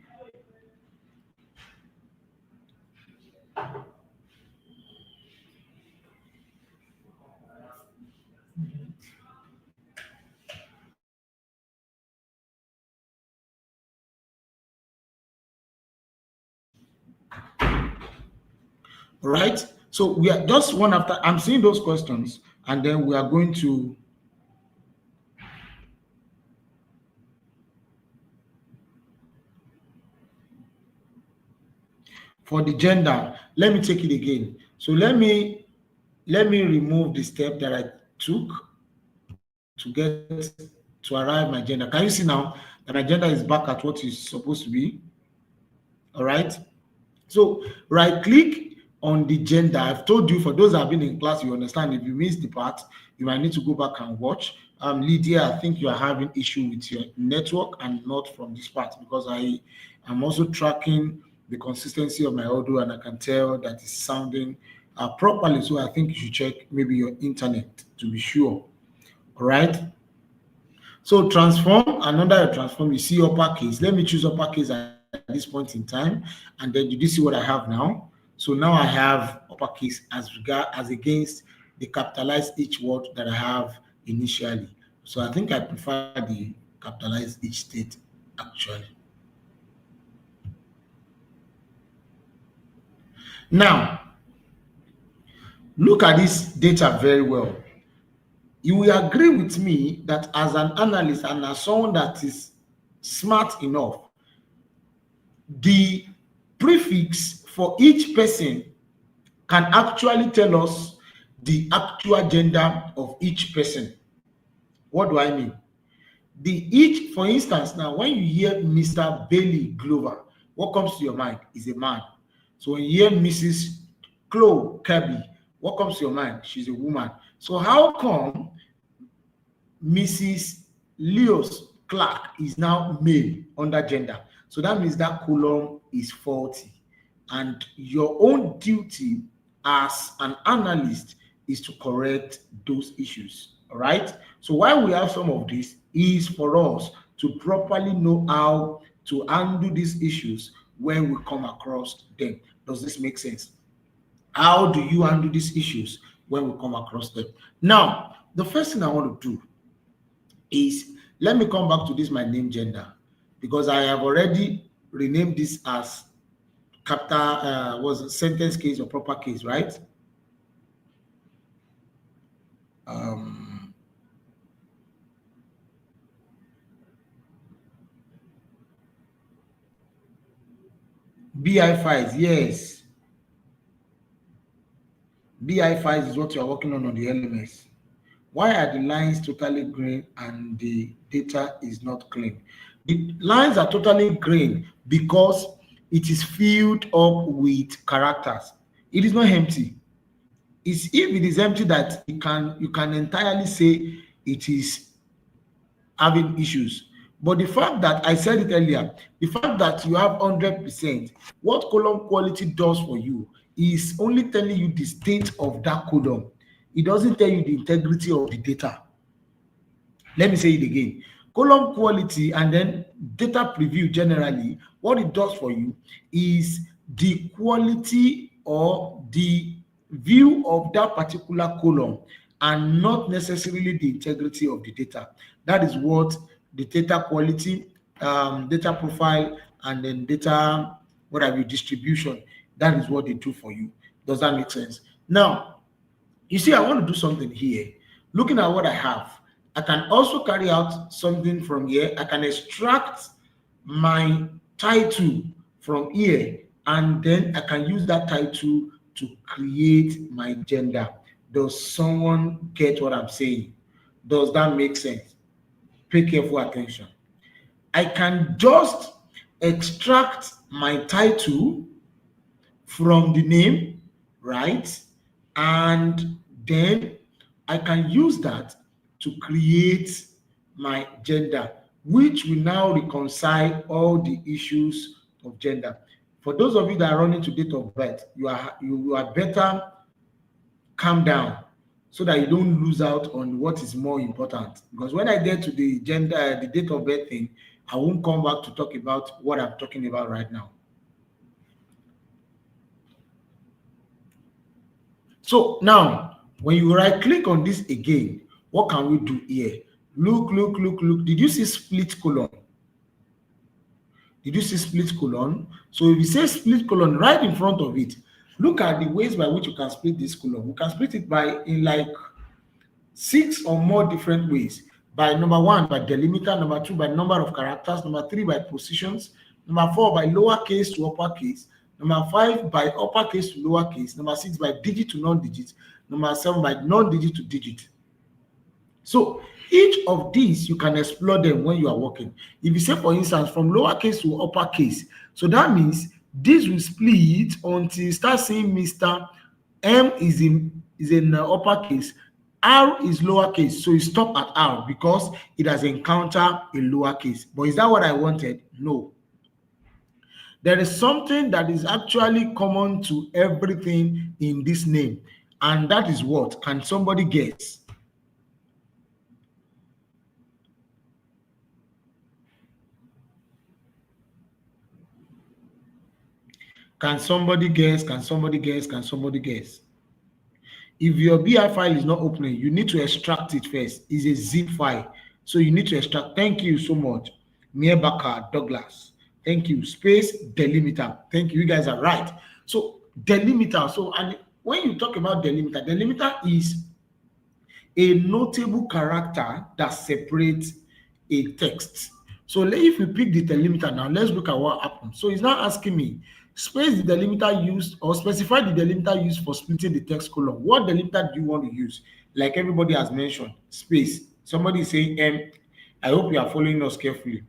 All right, so we are just one after. I'm seeing those questions, and then we are going to. For the gender, let me take it again. So let me remove the step that I took to get to arrive my gender. Can you see now that my gender is back at what it's supposed to be? All right. So right click on the gender. I've told you, for those that have been in class, you understand. If you missed the part, you might need to go back and watch. Lydia, I think you are having issue with your network and not from this part, because I am also tracking the consistency of my audio and I can tell that it's sounding properly. So I think you should check maybe your internet to be sure. All right. So transform, another transform, you see uppercase. Let me choose uppercase at this point in time. And then you see what I have now. So now I have uppercase as against the capitalized each word that I have initially. So I think I prefer the capitalized each state actually. Now, look at this data very well. You will agree with me that as an analyst and as someone that is smart enough, the prefix for each person can actually tell us the actual gender of each person. What do I mean? For instance, now when you hear Mr. Bailey Glover, what comes to your mind is a man. So when you hear Mrs. Chloe Kirby, what comes to your mind? She's a woman. So how come Mrs. Leos Clark is now male under gender? So that means that column is faulty. And your own duty as an analyst is to correct those issues. All right. So why we have some of this is for us to properly know how to handle these issues when we come across them. Does this make sense? How do you handle these issues when we come across them? Now, the first thing I want to do is, let me come back to this my name gender, because I have already renamed this as capital was a sentence case or proper case, right? BI files, yes. BI files is what you're working on the LMS. Why are the lines totally green and the data is not clean? The lines are totally green because it is filled up with characters. It is not empty. It's if it is empty that you can entirely say it is having issues. But the fact that I said it earlier, the fact that you have 100%, what column quality does for you is only telling you the state of that column. It doesn't tell you the integrity of the data. Let me say it again. Column quality and then data preview generally, what it does for you is the quality or the view of that particular column and not necessarily the integrity of the data. That is what the data quality, data profile, and then data, what have you, distribution. That is what they do for you. Does that make sense? Now, you see, I want to do something here. Looking at what I have, I can also carry out something from here. I can extract my title from here, and then I can use that title to create my gender. Does someone get what I'm saying? Does that make sense? Pay careful attention. I can just extract my title from the name, right? And then I can use that to create my gender, which will now reconcile all the issues of gender. For those of you that are running to date of birth, you are better calm down so that you don't lose out on what is more important. Because when I get to the gender, the date of birth thing, I won't come back to talk about what I'm talking about right now. So now, when you right click on this again, what can we do here? Look. Did you see split colon? Did you see split colon? So if you say split colon right in front of it, look at the ways by which you can split this colon. We can split it in like 6 or more different ways. By number 1, by delimiter, number 2, by number of characters, number 3, by positions, number 4, by lowercase to uppercase, number 5, by uppercase to lowercase, number 6, by digit to non-digit, number 7, by non-digit to digit. So each of these, you can explore them when you are working. If you say, for instance, from lowercase to uppercase, so that means this will split until you start saying Mr. M is in uppercase, R is lowercase, so you stop at R because it has encountered a lowercase. But is that what I wanted? No. There is something that is actually common to everything in this name, and that is what? Can somebody guess? Can somebody guess? Can somebody guess? Can somebody guess? If your BI file is not opening, you need to extract it first. It's a zip file. So you need to extract. Thank you so much. Miebaka Douglas. Thank you. Space delimiter. Thank you. You guys are right. So delimiter. So and when you talk about delimiter is a notable character that separates a text. So if we pick the delimiter now, let's look at what happened. So it's now asking me, space the delimiter used or specify the delimiter used for splitting the text column. What delimiter do you want to use? Like everybody has mentioned, space. Somebody is saying I hope you are following us carefully.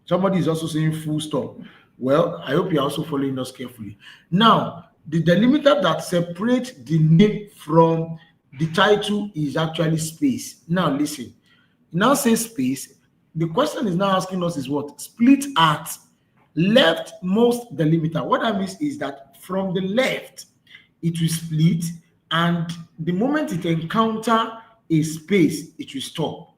Somebody is also saying full stop. Well, I hope you are also following us carefully. Now, the delimiter that separates the name from the title is actually space. Now listen. Now say space. The question is now asking us is what? Split at leftmost delimiter. What that means is that from the left, it will split, and the moment it encounter a space, it will stop.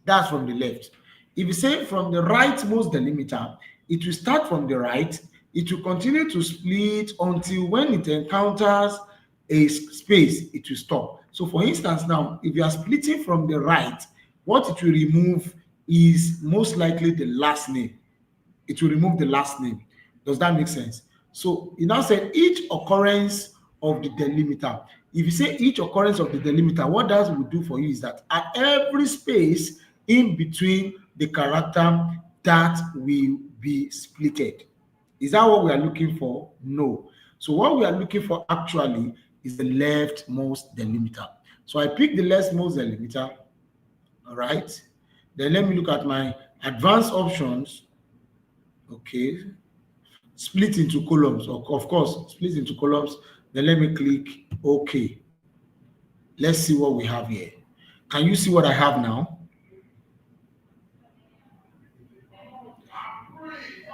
That's from the left. If you say from the rightmost delimiter, it will start from the right. It will continue to split until when it encounters a space, it will stop. So for instance, now, if you are splitting from the right, what it will remove is most likely the last name. It will remove the last name. Does that make sense? So it now said each occurrence of the delimiter. If you say each occurrence of the delimiter, what that will do for you is that at every space in between the character, that will be splitted. Is that what we are looking for? No. So what we are looking for actually is the leftmost delimiter. So I pick the leftmost delimiter. All right. Then let me look at my advanced options. Okay, split into columns. Of course, split into columns. Then let me click OK. Let's see what we have here. Can you see what I have now?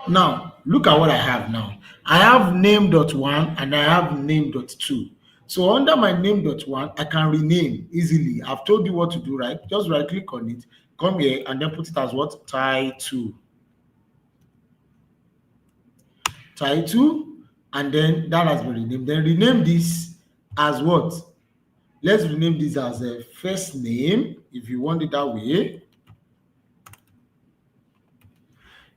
Now, look at what I have now. I have name.1 and I have name.2. So under my name.1, I can rename easily. I've told you what to do, right? Just right click on it, come here, and then put it as what? Title. Title, and then that has been renamed. Then rename this as what? Let's rename this as a first name if you want it that way.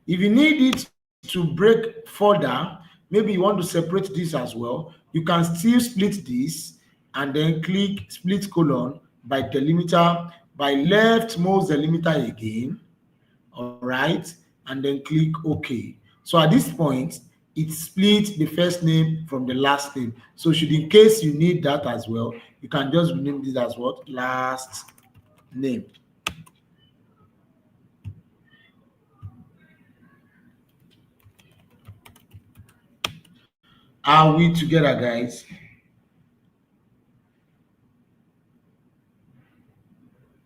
If you need it to break further, maybe you want to separate this as well, you can still split this and then click split colon by delimiter, by leftmost delimiter again, all right, and then click OK. So at this point, it splits the first name from the last name. So should in case you need that as well, you can just rename this as what? Last name. Are we together, guys?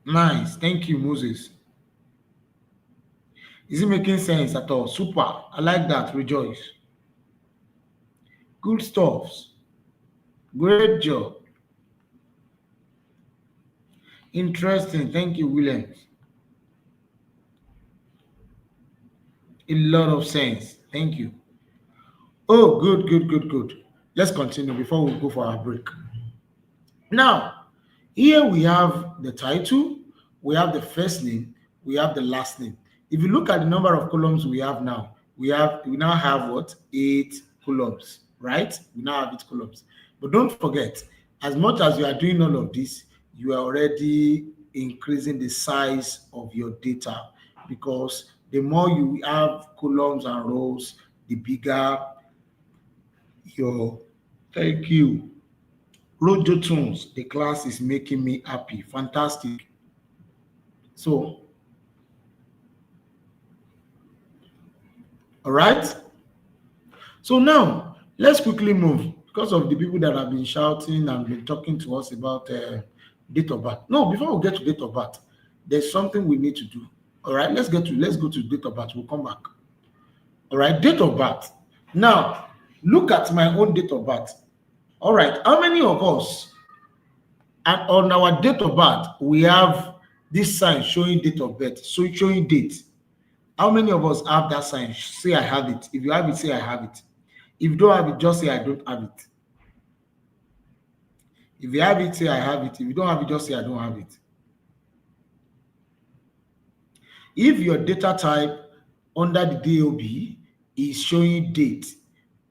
Nice. Thank you, Moses. Is it making sense at all? Super. I like that. Rejoice. Good stuffs. Great job. Interesting. Thank you, William. A lot of sense. Thank you. Oh, good, good, good, good. Let's continue before we go for our break. Now, here we have the title, we have the first name, we have the last name. If you look at the number of columns we have now, we now have what? 8 columns, right? We now have 8 columns. But don't forget, as much as you are doing all of this, you are already increasing the size of your data, because the more you have columns and rows, the bigger your, thank you. Rojo Tunes, the class is making me happy. Fantastic. So, all right. So now, let's quickly move because of the people that have been shouting and been talking to us about date of birth. No, before we get to date of birth, there's something we need to do. All right, let's go to date of birth. We'll come back. All right, date of birth. Now, look at my own date of birth. All right, how many of us, and on our date of birth, we have this sign showing date of birth, so showing date. How many of us have that sign? Say I have it. If you have it, say I have it. If you don't have it, just say I don't have it. If you have it, say I have it. If you don't have it, just say I don't have it. If your data type under the DOB is showing date,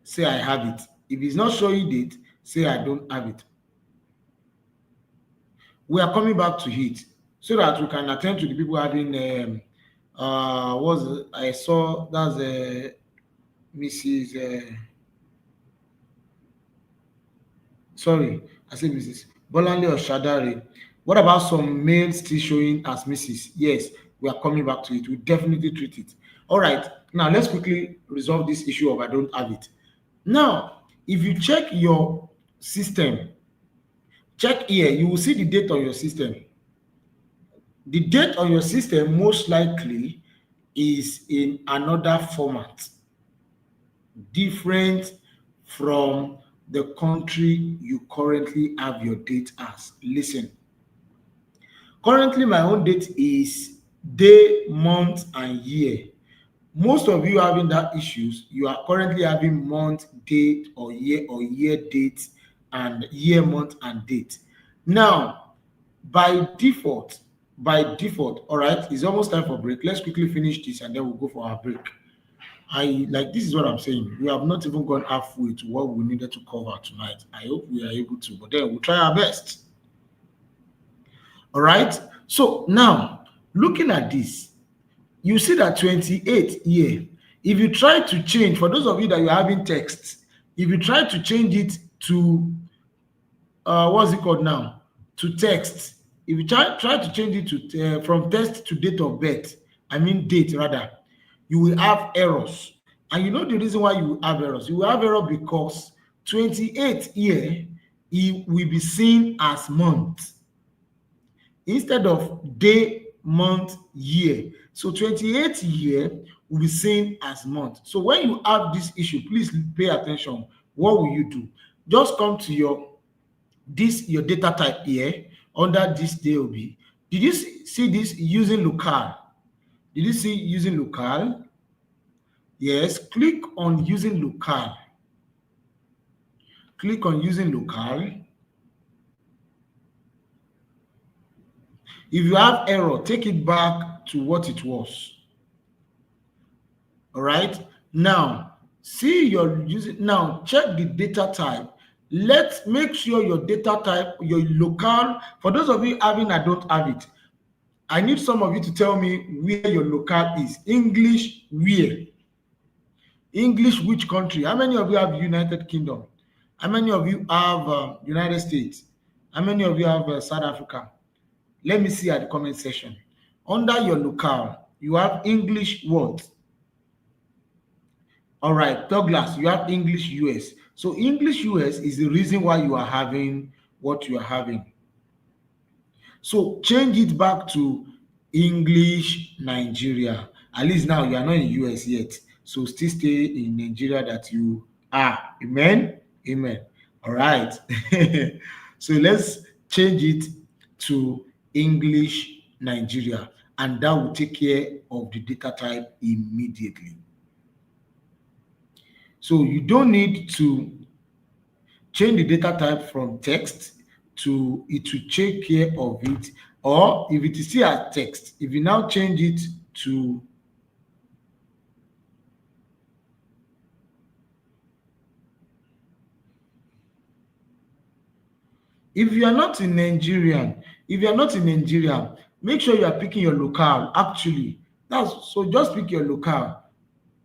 say I have it. If it's not showing date, say I don't have it. We are coming back to it so that we can attend to the people having I saw that's Mrs. Sorry, I said Mrs. Bolanle or Shadari. What about some males still showing as Mrs.? Yes, we are coming back to it. We definitely treat it. All right, now let's quickly resolve this issue of I don't have it. Now, if you check your system, check here, you will see the date on your system. The date on your system most likely is in another format, different from the country you currently have your date as. Listen, currently my own date is day, month, and year. Most of you having that issues, you are currently having month, date, or year date, and year, month, and date. Now, by default, all right, it's almost time for break. Let's quickly finish this and then we'll go for our break. I like this is what I'm saying. We have not even gone halfway to what we needed to cover tonight. I hope we are able to, but then we'll try our best. All right. So now, looking at this, you see that 28 here. If you try to change, for those of you that you're having text, if you try to change it to what's it called now? To text. If you try to change it to from text to date of birth, I mean date rather, you will have errors. And you know the reason why you will have errors. You will have error because 28 here it will be seen as month instead of day, month, year. So 28 year will be seen as month. So when you have this issue, please pay attention. What will you do? Just come to your data type here under this DOB. Did you see this using local? Did you see using local? Yes, click on using local. Click on using local. If you have error, take it back to what it was. All right. Now, see your using. Now, check the data type. Let's make sure your data type, your local. For those of you having, I don't have it. I need some of you to tell me where your local is. English, where? English, which country? How many of you have United Kingdom? How many of you have United States? How many of you have South Africa? Let me see at the comment section. Under your local, you have English what? All right, Douglas, you have English US. So English US is the reason why you are having what you are having. So change it back to English Nigeria. At least now you are not in US yet. So still stay in Nigeria that you are. Amen. Amen. All right. So let's change it to English Nigeria, and that will take care of the data type immediately. So you don't need to change the data type from text to it to take care of it, or if it is still as text, if you now change it to if you are not in Nigerian, if you are not in Nigeria, make sure you are picking your locale. Actually, that's so just pick your locale.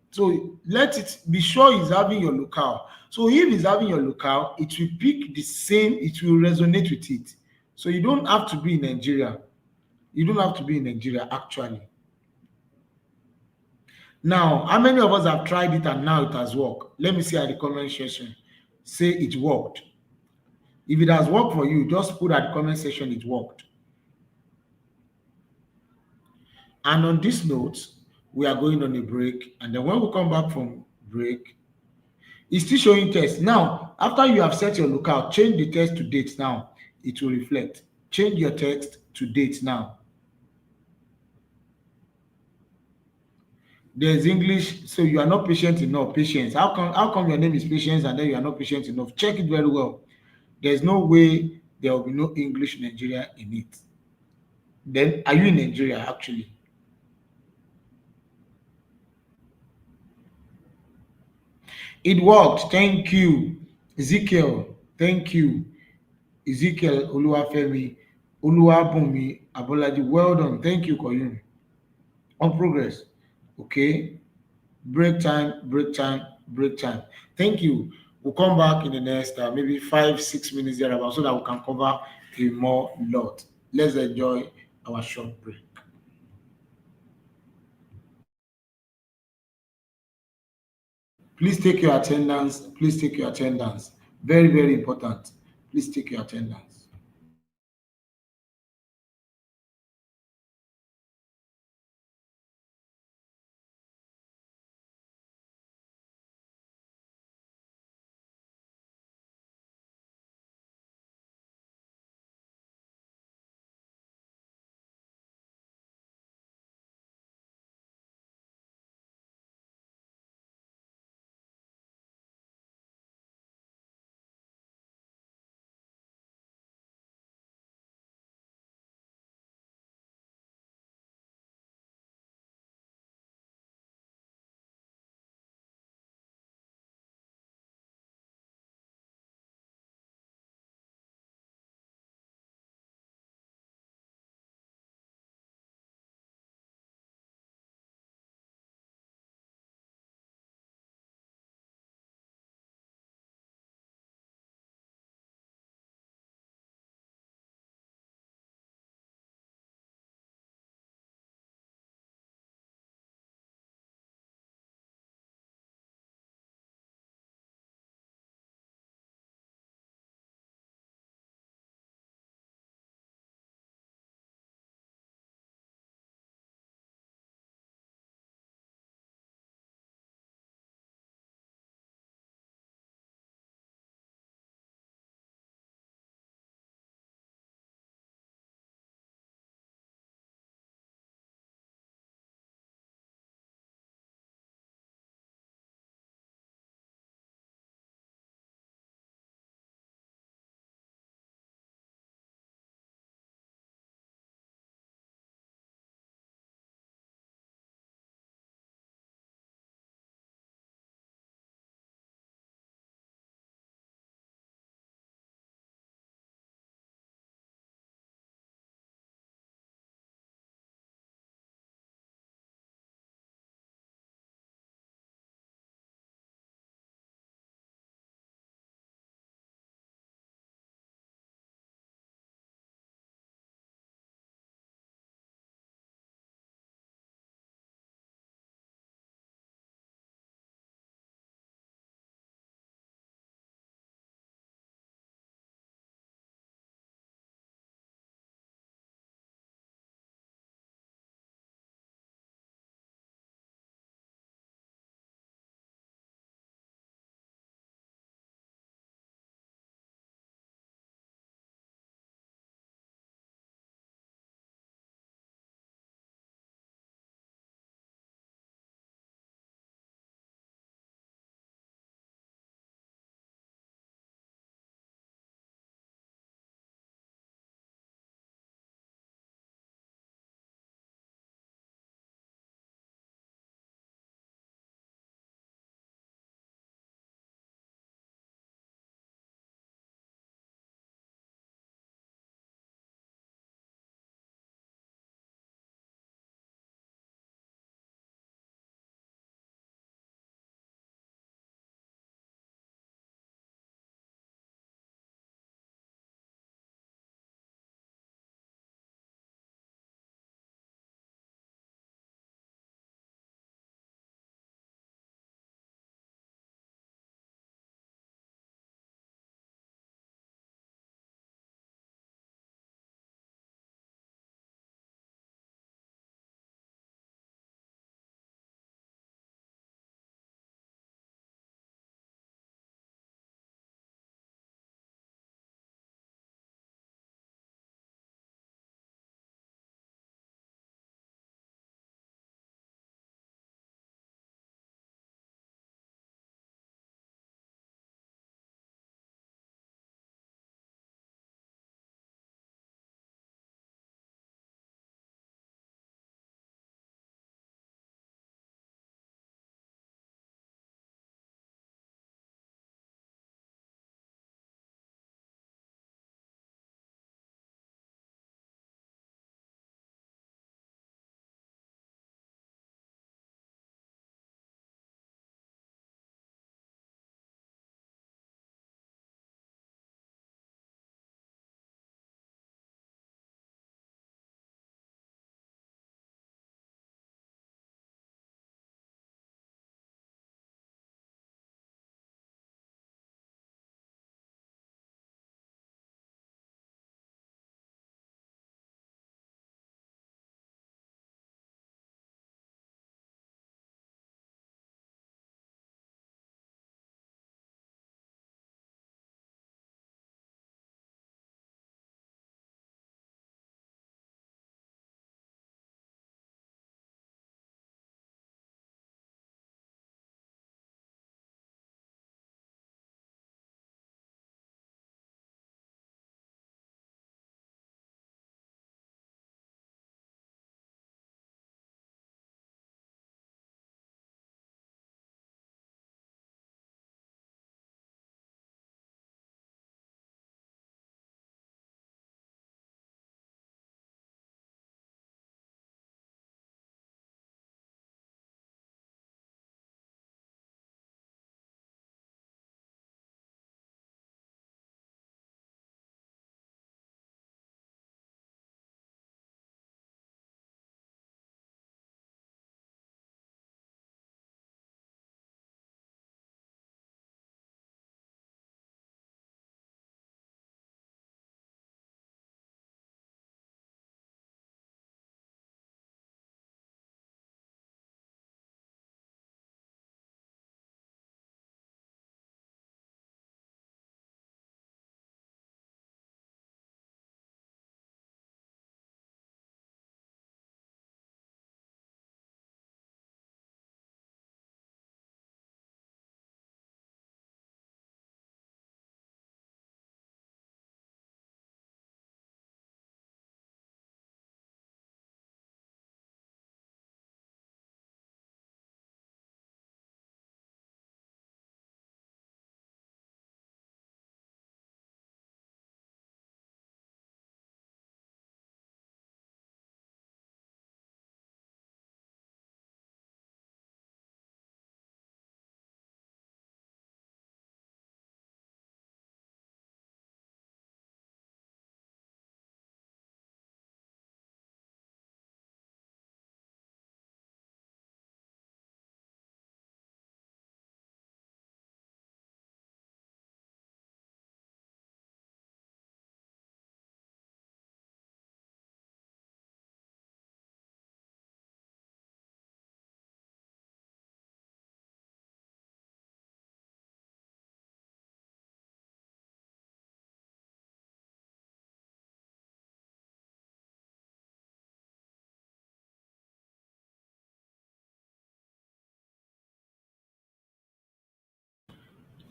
So let it be sure it's having your locale. So if it's having your locale, it will pick the same, it will resonate with it. So you don't have to be in Nigeria. You don't have to be in Nigeria actually. Now, how many of us have tried it and now it has worked? Let me see at the comment section. Say it worked. If it has worked for you, just put at the comment section it worked. And on this note, we are going on a break. And then when we come back from break, it's still showing text. Now, after you have set your lookout, change the text to date now. It will reflect. Change your text to date now. There's English, so you are not patient enough. Patience. How come your name is Patience and then you are not patient enough? Check it very well. There's no way there will be no English Nigeria in it. Then are you in Nigeria actually? It worked. Thank you. Ezekiel. Thank you. Ezekiel Oluwafemi. Oluwabunmi Abolaji. Well done. Thank you, Koyun. On progress. Okay. Break time, break time, break time. Thank you. We'll come back in the next maybe 5, 6 minutes thereabout so that we can cover a more lot. Let's enjoy our short break. Please take your attendance. Please take your attendance. Very, very important. Please take your attendance.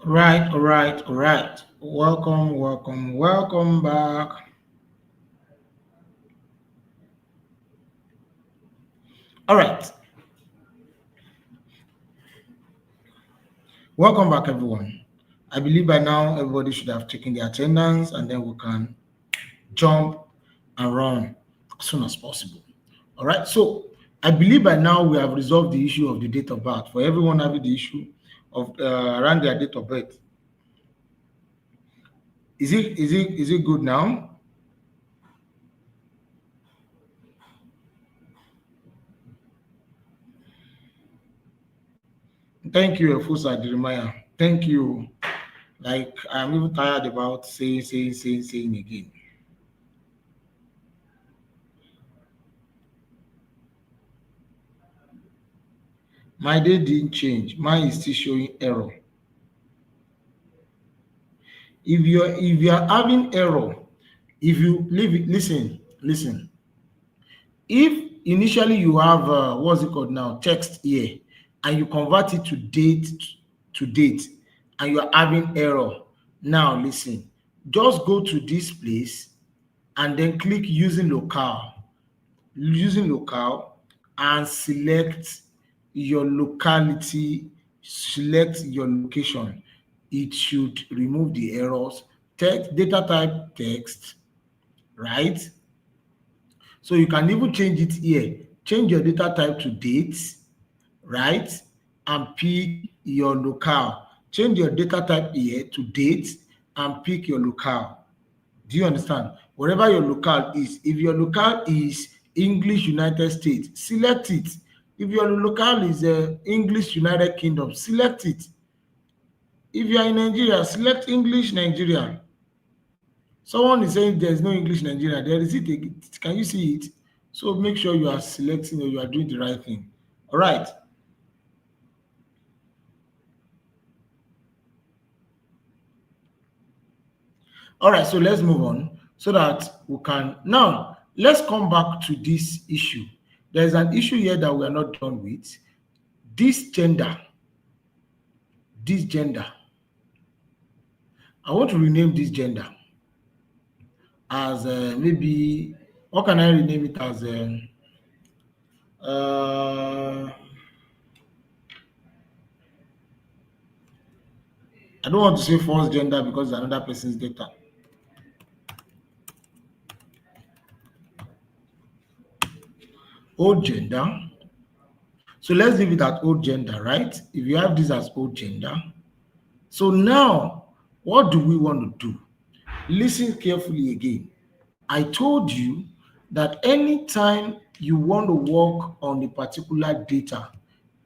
Right, all right, all right. Welcome, welcome, welcome back. All right, welcome back, everyone. I believe by now everybody should have taken their attendance and then we can jump and run as soon as possible. All right, so I believe by now we have resolved the issue of the date of birth. For everyone having the issue of around their date of birth, is it good now? Thank you, Efusa Jeremiah. Thank you. Like I'm even tired about saying again. My date didn't change. Mine is still showing error. If you're having error, if you leave it, listen. If initially you have what's it called now, text here, and you convert it to date, and you are having error, now listen. Just go to this place and then click using locale and select your location. It should remove the errors. Text data type text, right? So you can even change it here. Change your data type to date, right? And pick your locale. Change your data type here to date and pick your locale. Do you understand? Wherever your locale is, if your locale is English United States, select it. If your locale is English United Kingdom, select it. If you are in Nigeria, select English Nigeria. Someone is saying there is no English Nigeria. There is it. Can you see it? So make sure you are selecting or you are doing the right thing. All right. All right. So let's move on so that we can now let's come back to this issue. There's an issue here that we are not done with. This gender, this gender. I want to rename this gender as maybe what can I rename it as? Uh, I don't want to say false gender because it's another person's data. Old gender. So let's leave it at old gender, right? If you have this as old gender. So now, what do we want to do? Listen carefully again. I told you that anytime you want to work on a particular data,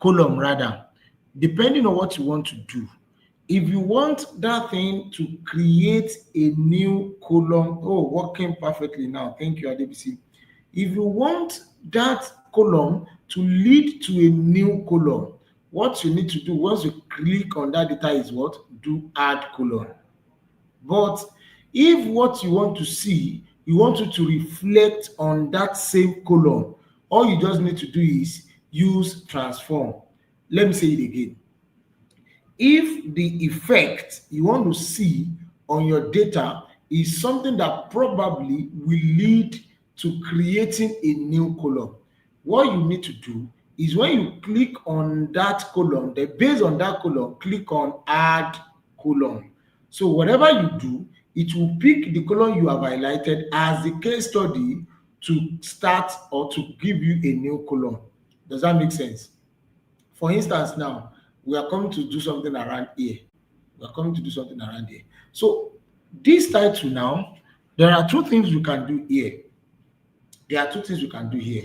column rather, depending on what you want to do, if you want that thing to create a new column, oh, working perfectly now. Thank you, Adebisi. If you want that column to lead to a new column, what you need to do once you click on that data is what? Do add column. But if what you want to see, you want it to reflect on that same column, all you just need to do is use transform. Let me say it again. If the effect you want to see on your data is something that probably will lead to creating a new column, what you need to do is when you click on that column, then based on that column, click on add column. So whatever you do, it will pick the column you have highlighted as the case study to start or to give you a new column. Does that make sense? For instance, now we are coming to do something around here. We are coming to do something around here. So this title now, there are two things you can do here. There are two things you can do here.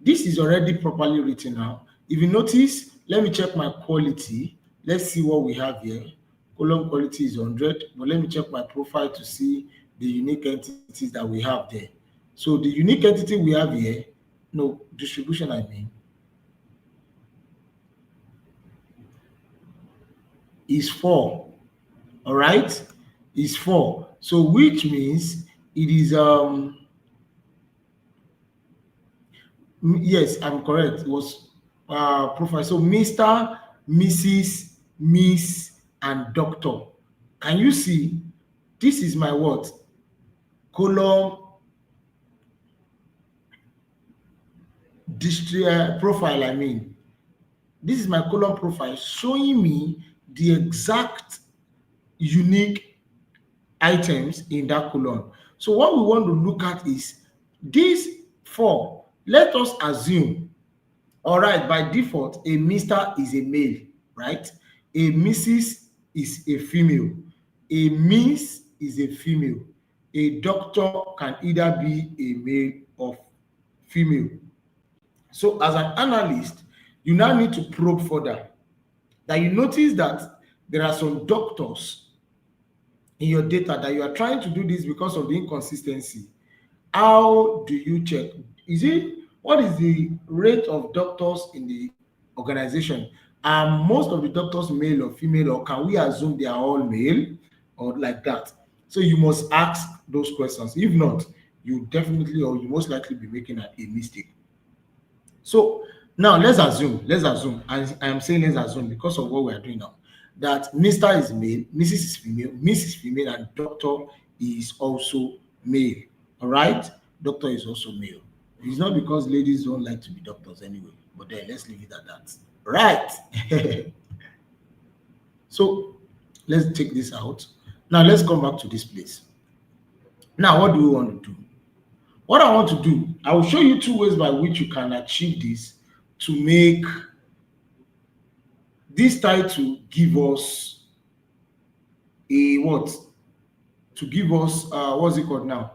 This is already properly written now. If you notice, let me check my quality. Let's see what we have here. Column quality is 100, but let me check my profile to see the unique entities that we have there. So the unique entity we have here, no, distribution I mean, is 4. All right, is 4. So which means it is yes, I'm correct. It was profile. So Mr., Mrs., Miss, and doctor. Can you see? This is my what? Column profile, I mean. This is my column profile showing me the exact unique items in that column. So what we want to look at is these four. Let us assume, all right, by default, a Mr. is a male, right? A Mrs. is a female. A Miss is a female. A doctor can either be a male or female. So as an analyst, you now need to probe further. That you notice that there are some doctors in your data that you are trying to do this because of the inconsistency. How do you check? What is the rate of doctors in the organization? Are most of the doctors male or female, or can we assume they are all male or like that? So you must ask those questions. If not, you definitely or you most likely be making a mistake. So now let's assume, I am saying let's assume because of what we are doing now, that Mr. is male, Mrs. is female, Miss is female, and doctor is also male. All right, doctor is also male. It's not because ladies don't like to be doctors anyway, but then let's leave it at that. Right. So let's take this out. Now let's come back to this place. Now, what do we want to do? What I want to do, I will show you two ways by which you can achieve this to make this title give us a what? To give us, what's it called now?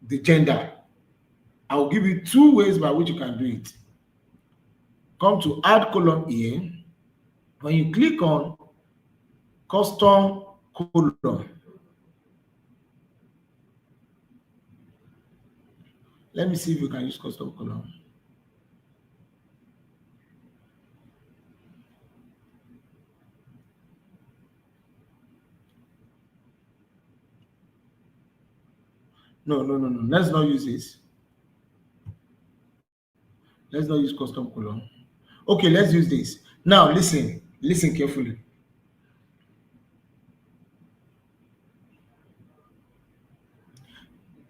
The gender. I will give you two ways by which you can do it. Come to add column here. When you click on custom column, let me see if you can use custom column. No. Let's not use this. Let's not use custom column. Okay, let's use this. Now listen carefully.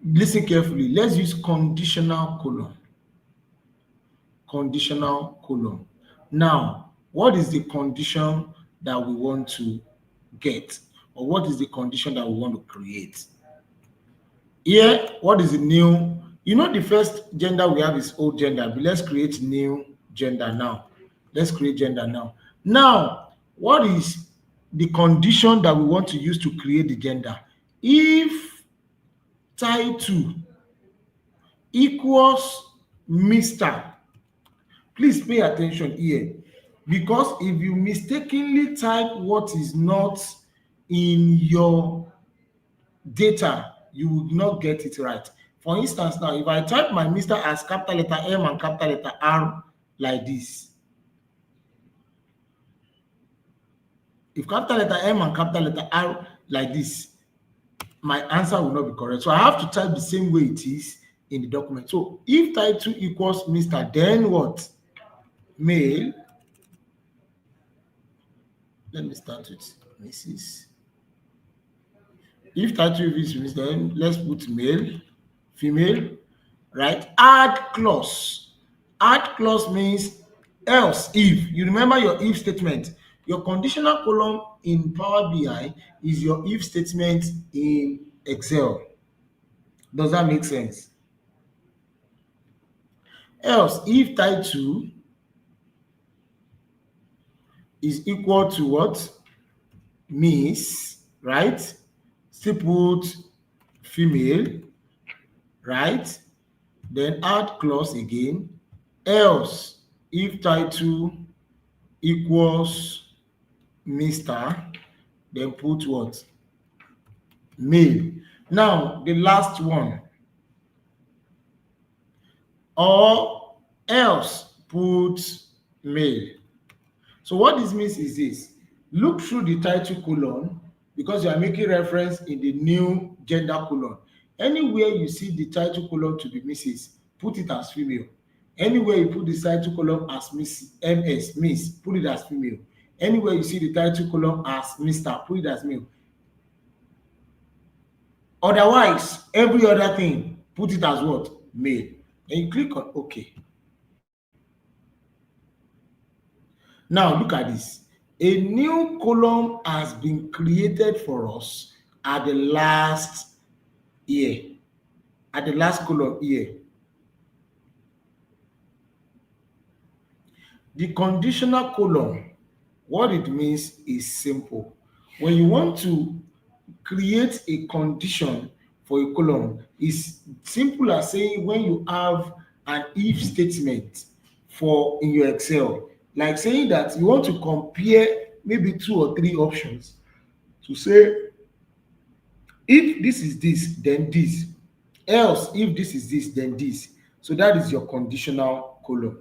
Listen carefully. Let's use conditional column. Conditional column. Now, what is the condition that we want to get? Or what is the condition that we want to create? Here, what is the new? You know, the first gender we have is old gender, but let's create new gender now. Let's create gender now. Now, what is the condition that we want to use to create the gender? If title equals Mr. Please pay attention here, because if you mistakenly type what is not in your data, you would not get it right. For instance, now if I type my Mr. as capital letter M and capital letter R like this, if capital letter M and capital letter R like this, my answer will not be correct. So I have to type the same way it is in the document. So if title equals Mr., then what? Male. Let me start with Mrs. If title is Mr., then let's put male, female, right? Add clause. Add clause means else if. You remember your if statement. Your conditional column in Power BI is your if statement in Excel. Does that make sense? Else if title is equal to what? Miss, right? Still put female, right? Then add clause again. Else if title equals Mr., then put what? Male. Now the last one. Or else put male. So what this means is this: look through the title column, because you are making reference in the new gender column. Anywhere you see the title column to be Mrs., put it as female. Anywhere you put the title column as Miss, MS, Miss, put it as female. Anywhere you see the title column as Mr., put it as male. Otherwise, every other thing, put it as what? Male. And you click on OK. Now look at this. A new column has been created for us at the last year. At the last column here. The conditional column, what it means is simple. When you want to create a condition for a column, is simple as saying when you have an if statement for in your Excel, like saying that you want to compare maybe two or three options to say if this is this, then this. Else, if this is this, then this. So that is your conditional column.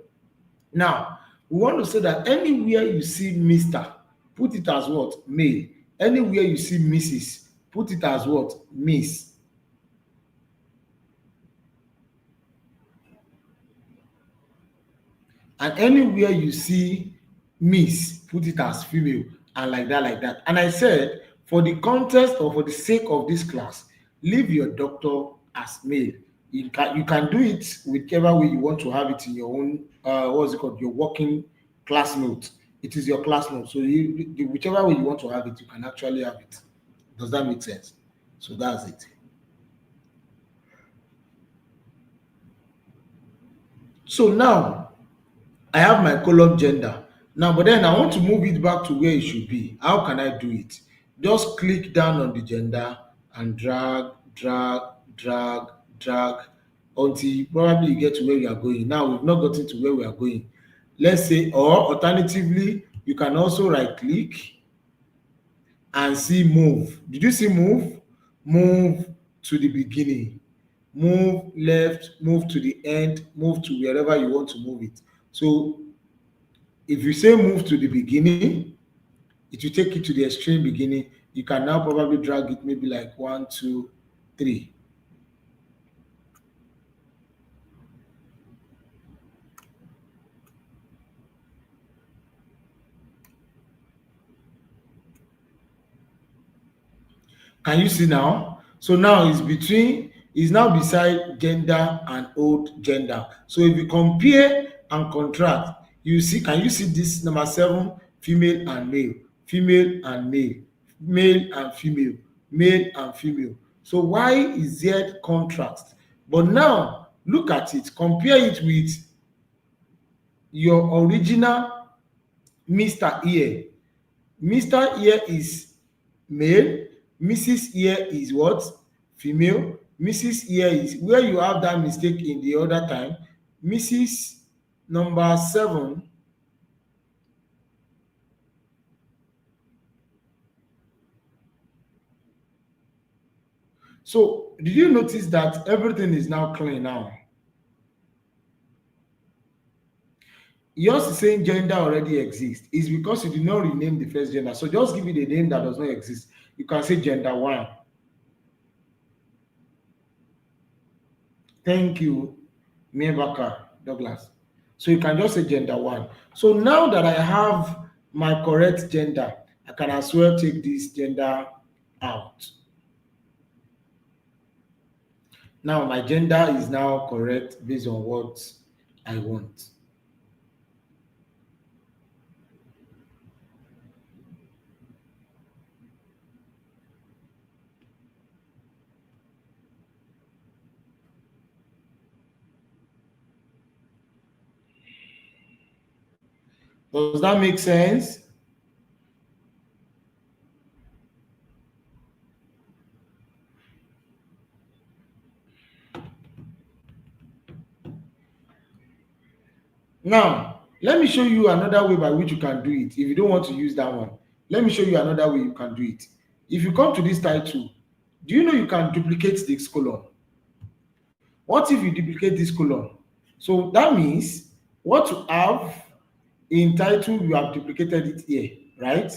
Now, we want to say that anywhere you see Mr., put it as what? Male. Anywhere you see Mrs., put it as what? Miss. And anywhere you see Miss, put it as female, and like that, like that. And I said, for the context or for the sake of this class, leave your doctor as male. You can do it whichever way you want to have it in your own what's it called, your working class note. It is your class note, so whichever way you want to have it, you can actually have it. Does that make sense? So that's it. So now I have my column gender. Now, but then I want to move it back to where it should be. How can I do it? Just click down on the gender and drag, drag, drag, drag until probably you get to where you are going. Now, we've not gotten to where we are going. Let's say, or alternatively, you can also right click and see move. Did you see move? Move to the beginning. Move left, move to the end, move to wherever you want to move it. So if you say move to the beginning, it will take you to the extreme beginning. You can now probably drag it maybe like 1, 2, 3. Can you see now? So now it's now beside gender and old gender. So if you compare and contrast, you see, can you see this number 7, female and male, female and male, male and female, male and female. So why is there contrast? But now look at it, compare it with your original Mr. Here. Mr. here is male, Mrs. here is what? Female. Mrs. here is where you have that mistake in the other time. Mrs. number 7. So did you notice that everything is now clean now? Yours is saying gender already exists. It's because you did not rename the first gender. So just give it a name that does not exist. You can say gender 1. Thank you, Mebaka Douglas. So you can just say gender 1. So now that I have my correct gender, I can as well take this gender out. Now my gender is now correct based on what I want. Does that make sense? Now, let me show you another way by which you can do it. If you don't want to use that one, let me show you another way you can do it. If you come to this title, do you know you can duplicate this column? What if you duplicate this column? So that means what you have in title, you have duplicated it here, right?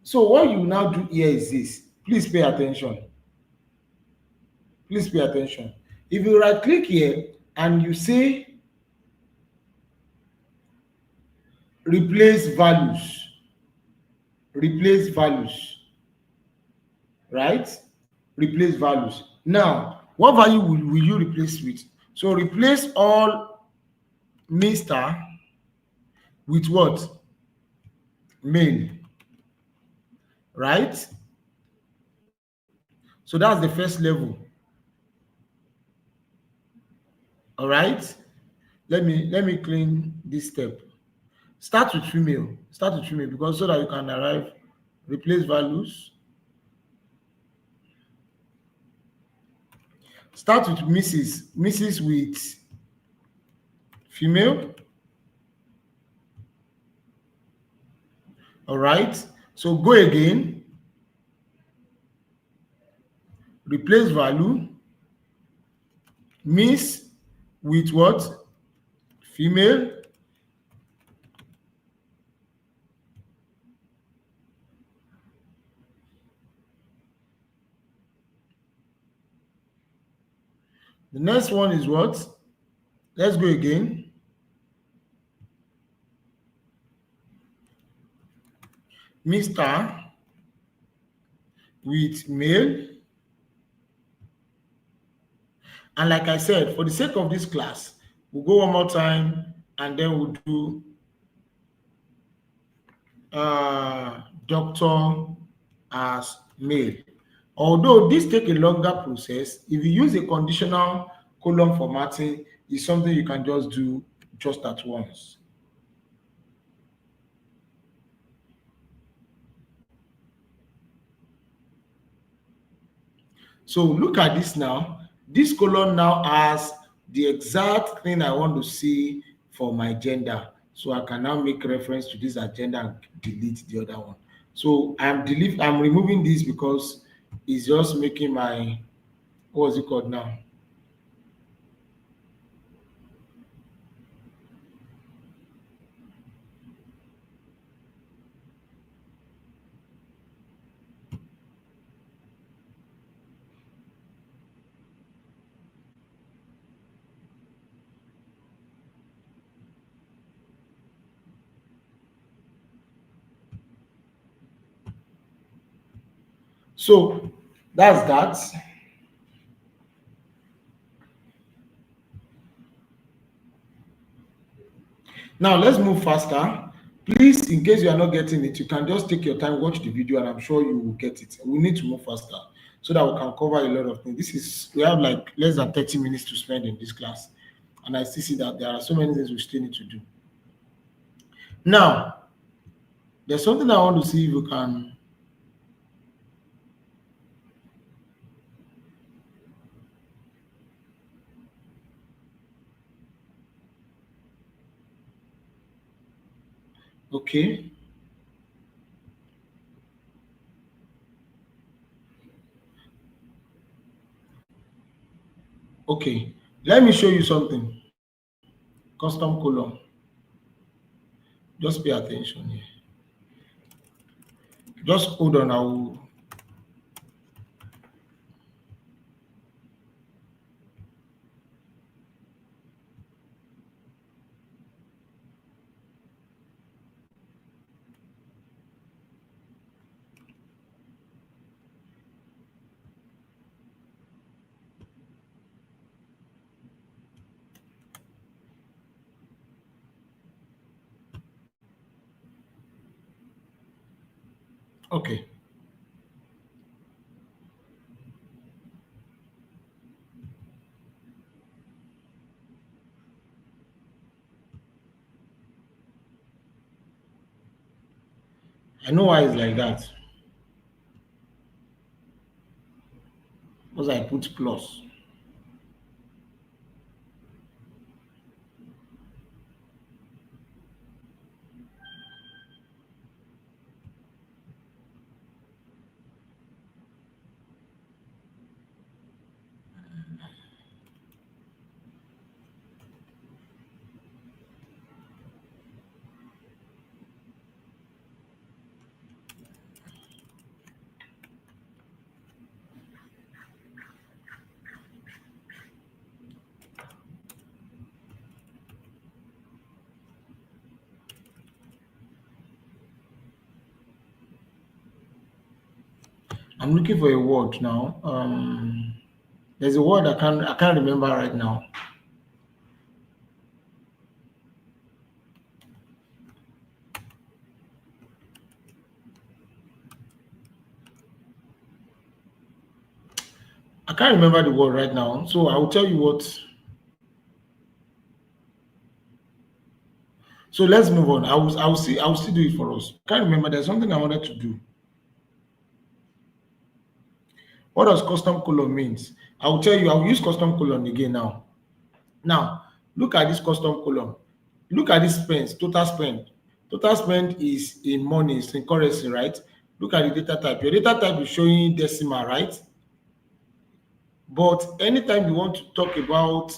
So what you now do here is this. Please pay attention. Please pay attention. If you right click here and you say replace values, replace values, right? Replace values. Now, what value will you replace with? So replace all Mr. with what? Mail, right? So that's the first level. All right. Let me clean this step. Start with female. Start with female because so that you can arrive, replace values. Start with Mrs. Mrs. with female. All right. So go again. Replace value. Miss with what? Female. The next one is what? Let's go again. Mr. with male. And like I said, for the sake of this class, we'll go one more time and then we'll do doctor as male. Although this take a longer process, if you use a conditional column formatting, it's something you can just do just at once. So look at this now. This column now has the exact thing I want to see for my gender. So I can now make reference to this agenda and delete the other one. So I'm removing this because it's just making my, what's it called now? So that's that. Now let's move faster. Please, in case you are not getting it, you can just take your time, watch the video, and I'm sure you will get it. We need to move faster so that we can cover a lot of things. We have like less than 30 minutes to spend in this class. And I still see that there are so many things we still need to do. Now, there's something I want to see if you can. Okay. Okay. Let me show you something. Custom column. Just pay attention here. Just hold on. Okay. I know why it's like that. Because I put plus. I'm looking for a word now. There's a word I can't remember right now. I can't remember the word right now. So I will tell you what. So let's move on. I will still do it for us. I can't remember. There's something I wanted to do. What does custom colon means? I will tell you. I will use custom colon again now. Now look at this custom column. Look at this spend, total spend. Total spend is in money, it's in currency, right? Look at the data type. Your data type is showing decimal, right? But anytime you want to talk about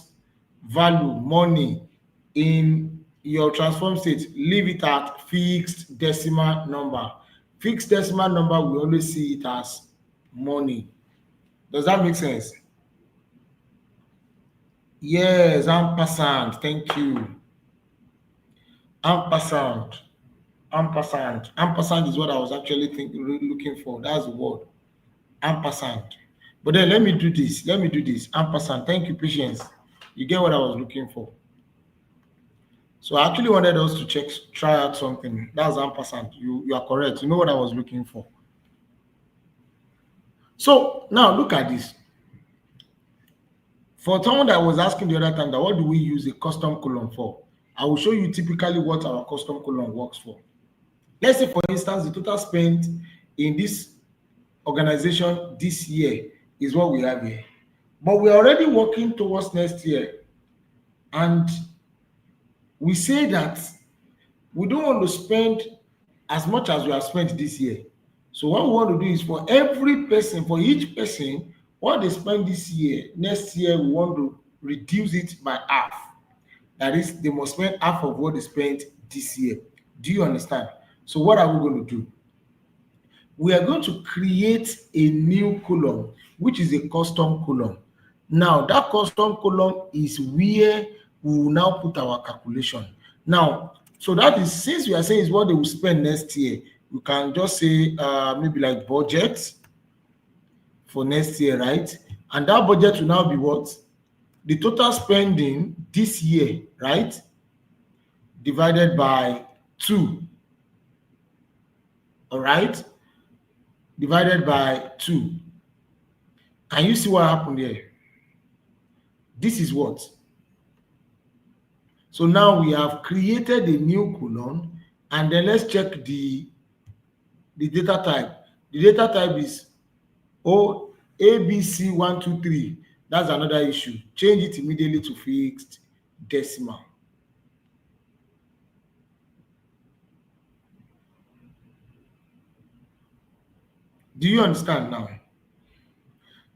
value, money in your transform state, leave it at fixed decimal number. Fixed decimal number, we always see it as money. Does that make sense? Yes, ampersand. Thank you. Ampersand. Ampersand. Ampersand is what I was actually looking for. That's the word. Ampersand. But then let me do this. Let me do this. Ampersand. Thank you, patience. You get what I was looking for. So I actually wanted us to try out something. That's ampersand. You are correct. You know what I was looking for. So now look at this. For someone that was asking the other time that what do we use a custom column for? I will show you typically what our custom column works for. Let's say, for instance, the total spent in this organization this year is what we have here. But we're already working towards next year. And we say that we don't want to spend as much as we have spent this year. So what we want to do is for every person, for each person, what they spend this year, next year we want to reduce it by half. That is, they must spend half of what they spent this year. Do you understand? So what are we going to do? We are going to create a new column, which is a custom column. Now, that custom column is where we will now put our calculation. Now, so that is, since we are saying is what they will spend next year, we can just say maybe like budget for next year, right? And that budget will now be what? The total spending this year, right? Divided by 2. All right? Divided by 2. Can you see what happened here? This is what? So now we have created a new column, and then let's check the data type. The data type is ABC123. That's another issue. Change it immediately to fixed decimal. Do you understand now?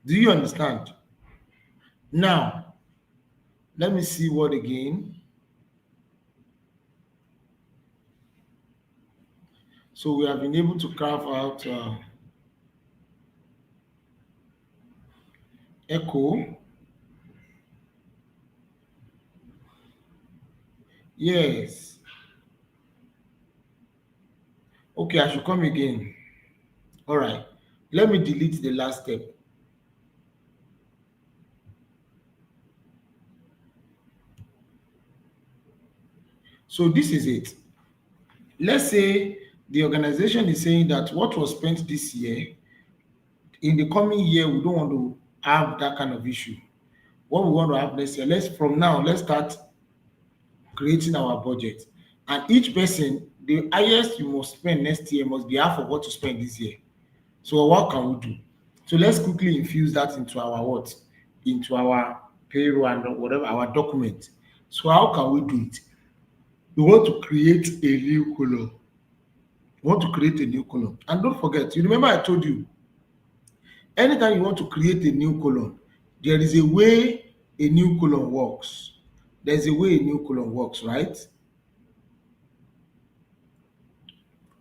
Do you understand? Now, let me see what again. So we have been able to carve out echo. Yes. Okay, I should come again. All right. Let me delete the last step. So this is it. Let's say the organization is saying that what was spent this year, in the coming year, we don't want to have that kind of issue. What we want to have next year, let's start creating our budget. And each person, the highest you must spend next year must be half of what you spend this year. So what can we do? So let's quickly infuse that into our what? Into our payroll and whatever, our document. So how can we do it? We want to create a new column. We want to create a new column. And don't forget, you remember I told you, anytime you want to create a new column, there is a way a new column works. There's a way a new column works, right?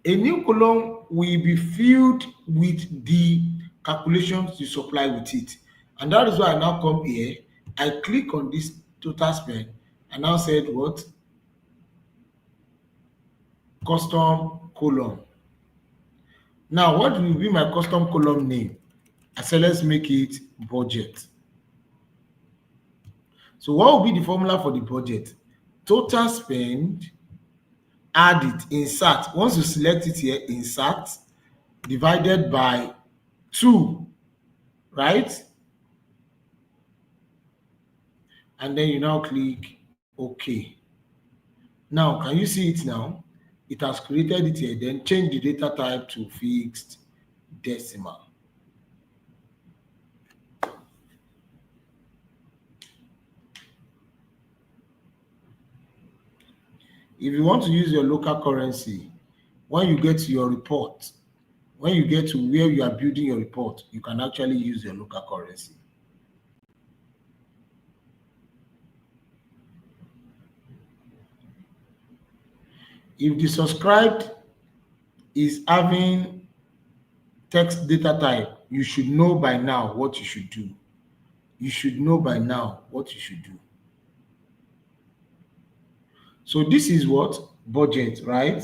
A new column will be filled with the calculations you supply with it. And that is why I now come here. I click on this total spend and now said what? Custom column. Now, what will be my custom column name? I said let's make it budget. So what will be the formula for the budget? Total spend, add it, insert. Once you select it here, insert, divided by 2, right? And then you now click OK. Now, can you see it now? It has created it here. Then change the data type to fixed decimal. If you want to use your local currency, when you get to your report, when you get to where you are building your report, you can actually use your local currency. If the subscribed is having text data type, you should know by now what you should do. You should know by now what you should do. So this is what? Budget, right?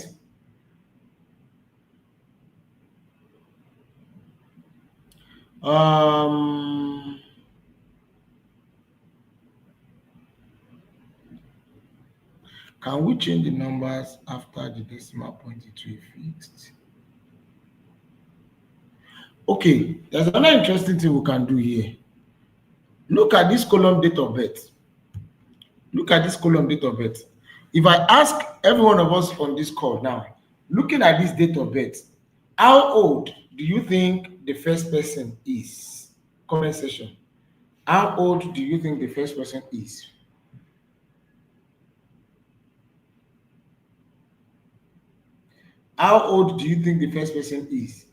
Can we change the numbers after the decimal point into a fixed? Okay, there's another interesting thing we can do here. Look at this column date of birth. Look at this column date of birth. If I ask every one of us on this call now, looking at this date of birth, how old do you think the first person is? Comment section. How old do you think the first person is? How old do you think the first person is?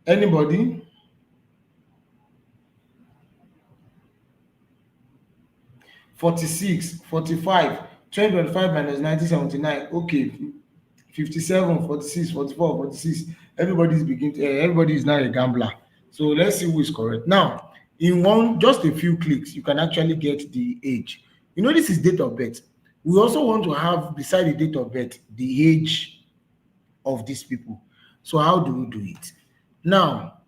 Anybody? 46, 45, 2025 minus 1979. Okay, 57, 46, 44, 46. Everybody is now a gambler. So let's see who is correct. Now, in just a few clicks, you can actually get the age. You know, this is date of birth. We also want to have, beside the date of birth, the age of these people. So how do we do it? Now,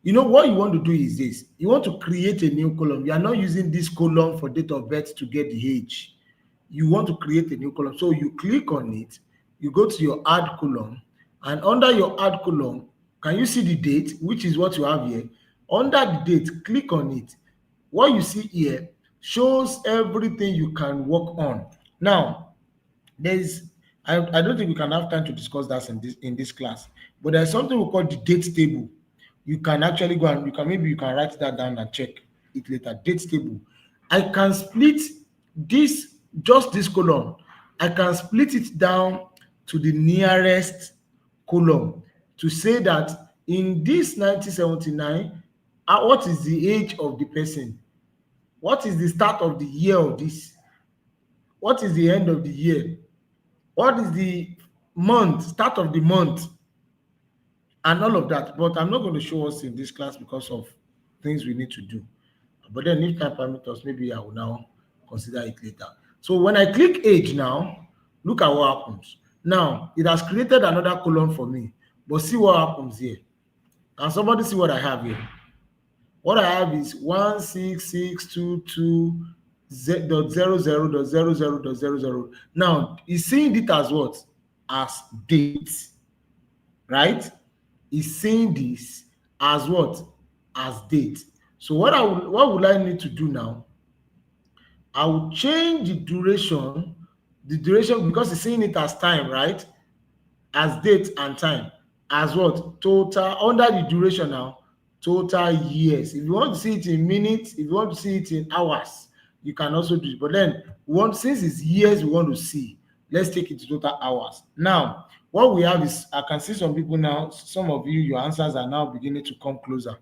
you know what you want to do is this. You want to create a new column. You are not using this column for date of birth to get the age. You want to create a new column. So you click on it, you go to your add column, and under your add column, can you see the date, which is what you have here? Under the date, click on it. What you see here shows everything you can work on. Now, I don't think we can have time to discuss that in this class, but there's something we call the date table. You can actually go and you can write that down and check it later. Date table. I can split this column. I can split it down to the nearest column to say that in this 1979, what is the age of the person? What is the start of the year of this? What is the end of the year? What is the month, start of the month, and all of that? But I'm not going to show us in this class because of things we need to do. But then if time permits us, maybe I will now consider it later. So when I click age now, look at what happens. Now, it has created another column for me. But see what happens here. Can somebody see what I have here? What I have is 16622.00.00.00. Now, he's seeing it as what? As date, right? He's seeing this as what? As date. So what would I need to do now? I will change the duration because he's seeing it as time, right? As date and time. As what? Total, under the duration now, total years. If you want to see it in minutes, if you want to see it in hours, you can also do it. But then, since it's years we want to see, let's take it to total hours. Now, what we have is, I can see some people now, some of you, your answers are now beginning to come closer.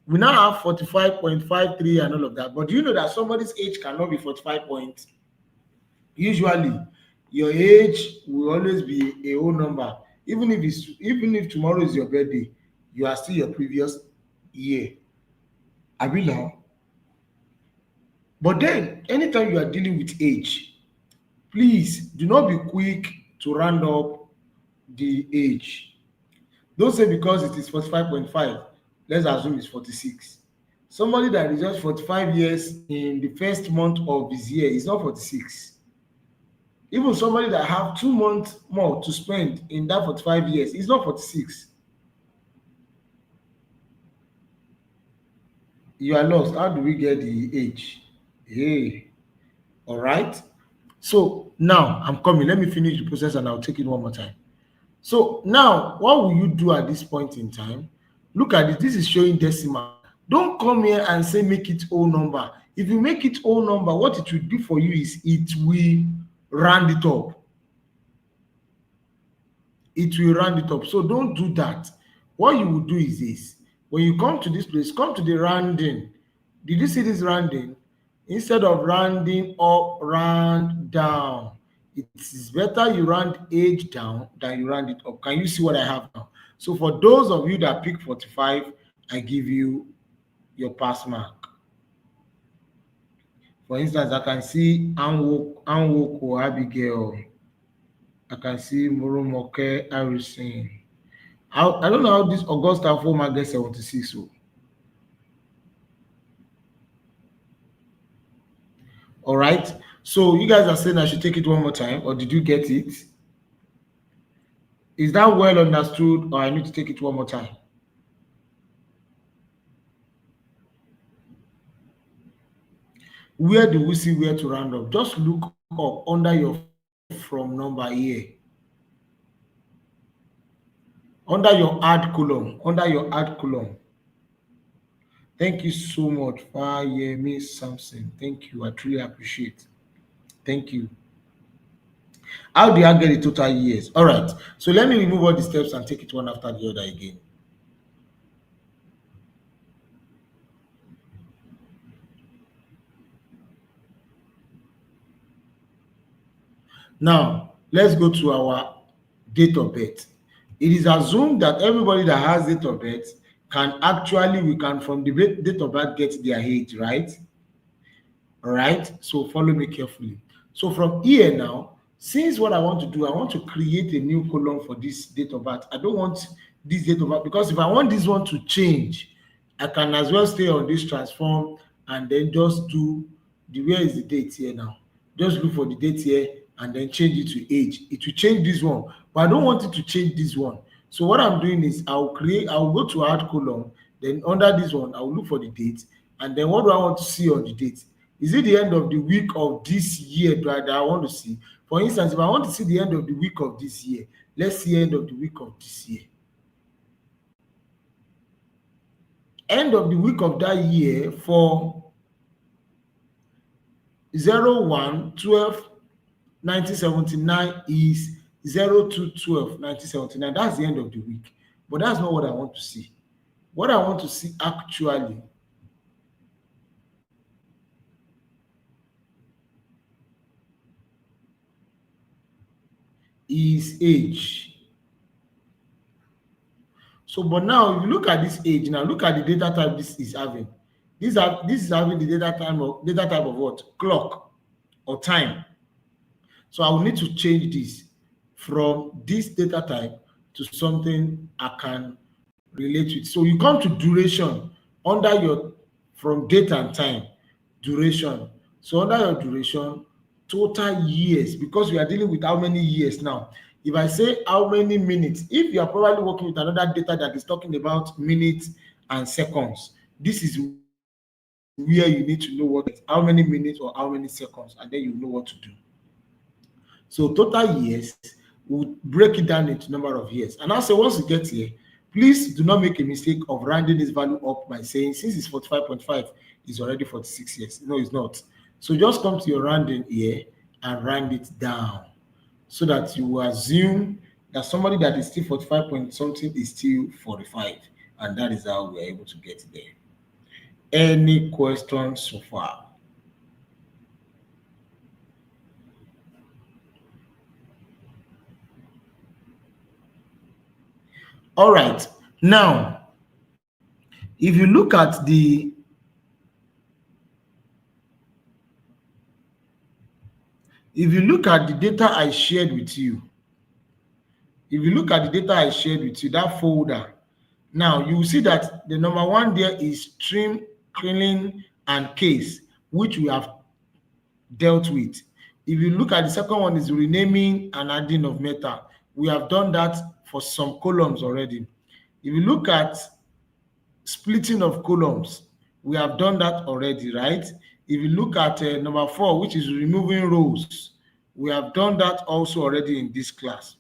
We now have 45.53 and all of that. But do you know that somebody's age cannot be 45 points? Usually, your age will always be a whole number. Even if tomorrow is your birthday, you are still your previous year. Abi now? But then, anytime you are dealing with age, please do not be quick to round up the age. Don't say because it is 45.5, let's assume it's 46. Somebody that is just 45 years in the first month of his year is not 46. Even somebody that have 2 months more to spend in that 45 years is not 46. You are lost. How do we get the age? Hey, all right. So now I'm coming. Let me finish the process and I'll take it one more time. So now, what will you do at this point in time? Look at it. This is showing decimal. Don't come here and say make it whole number. If you make it whole number, what it will do for you is it will round it up. It will round it up. So don't do that. What you will do is this. When you come to this place, come to the rounding. Did you see this rounding? Instead of rounding up, round down. It is better you round age down than you round it up. Can you see what I have now? So for those of you that pick 45, I give you your pass mark. For instance, I can see Anwoko Abigail. I can see Moromoke Harrison. I don't know how this Augusta former gets 76. So. All right. So you guys are saying I should take it one more time, or did you get it? Is that well understood, or I need to take it one more time? Where do we see where to round up? Just look up under your from number here. Under your add column. Under your add column. Thank you so much, Fayemi Samson. Thank you. I truly appreciate. Thank you. How do I get the total years? All right. So let me remove all the steps and take it one after the other again. Now, let's go to our date of birth. It is assumed that everybody that has date of birth we can from the date of birth get their age, right? All right. So follow me carefully. So from here now, since what I want to do, I want to create a new column for this date of birth. I don't want this date of birth because if I want this one to change, I can as well stay on this transform and then just do where is the date here now? Just look for the date here and then change it to age. It will change this one, but I don't want it to change this one. So what I'm doing is I'll go to add column, then under this one, I'll look for the date, and then what do I want to see on the date? Is it the end of the week of this year that I want to see? For instance, if I want to see the end of the week of this year, let's see end of the week of this year. End of the week of that year for 01/12/1979 is 02/12/1979. That's the end of the week. But that's not what I want to see. What I want to see actually is age. So, but now if you look at this age, now look at the data type this is having. This is having the data type of what? Clock or time. So I will need to change this from this data type to something I can relate with. So you come to duration under your from date and time, duration. So under your duration, total years, because we are dealing with how many years now. If I say how many minutes, if you are probably working with another data that is talking about minutes and seconds, this is where you need to know what how many minutes or how many seconds, and then you know what to do. So total years, we'll break it down into number of years. And also once you get here, please do not make a mistake of rounding this value up by saying since it's 45.5, it's already 46 years. No, it's not. So just come to your rounding here and round it down so that you assume that somebody that is still 45 point something is still 45. And that is how we're able to get there. Any questions so far? All right. Now, if you look at the If you look at the data I shared with you, if you look at the data I shared with you, that folder, now you will see that the number one there is stream, cleaning, and case, which we have dealt with. If you look at the second one is renaming and adding of meta. We have done that for some columns already. If you look at splitting of columns, we have done that already, right? If you look at number 4, which is removing rows, we have done that also already in this class.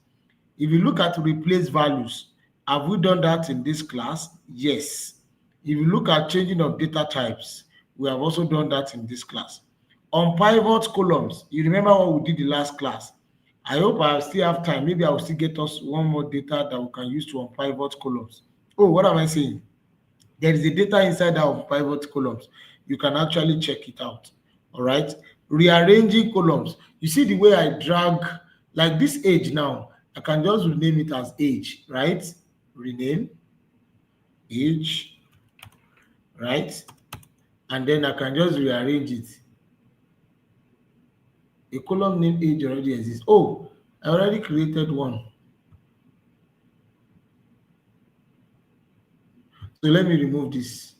If you look at replace values, have we done that in this class? Yes. If you look at changing of data types, we have also done that in this class. On pivot columns, you remember what we did the last class. I hope I still have time. Maybe I will still get us one more data that we can use to on pivot columns. Oh, what am I saying? There is a data inside our pivot columns. You can actually check it out. All right. Rearranging columns. You see the way I drag, like this age now, I can just rename it as age, right? Rename age, right? And then I can just rearrange it. A column name age already exists. Oh, I already created one. So let me remove this.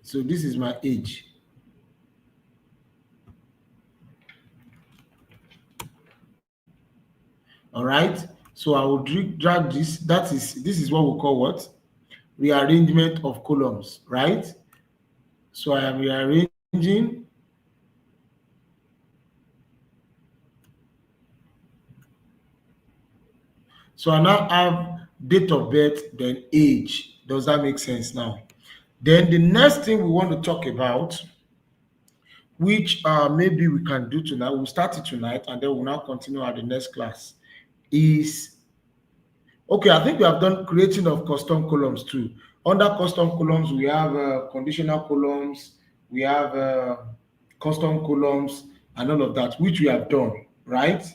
So this is my age. All right. So I will drag this. This is what we call what? Rearrangement of columns, right? So I am rearranging. So I now have date of birth, then age. Does that make sense now? Then the next thing we want to talk about, which maybe we can do tonight, we'll start it tonight and then we'll now continue at the next class, is okay. I think we have done creating of custom columns too. Under custom columns, we have conditional columns, we have custom columns, and all of that, which we have done, right?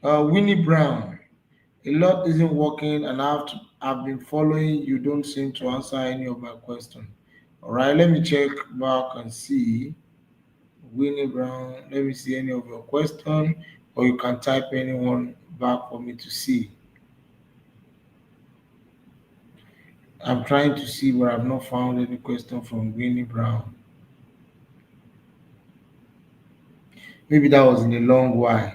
Winnie Brown, a lot isn't working, and I've been following. You don't seem to answer any of my questions. All right, let me check back and see. Winnie Brown, let me see any of your question, or you can type anyone back for me to see. I'm trying to see where I've not found any question from Winnie Brown. Maybe that was in a long while.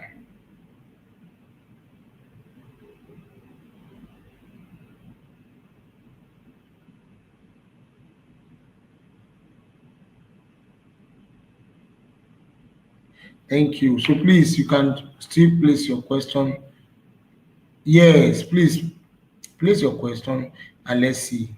Thank you. So please, you can still place your question. Yes, please place your question and let's see.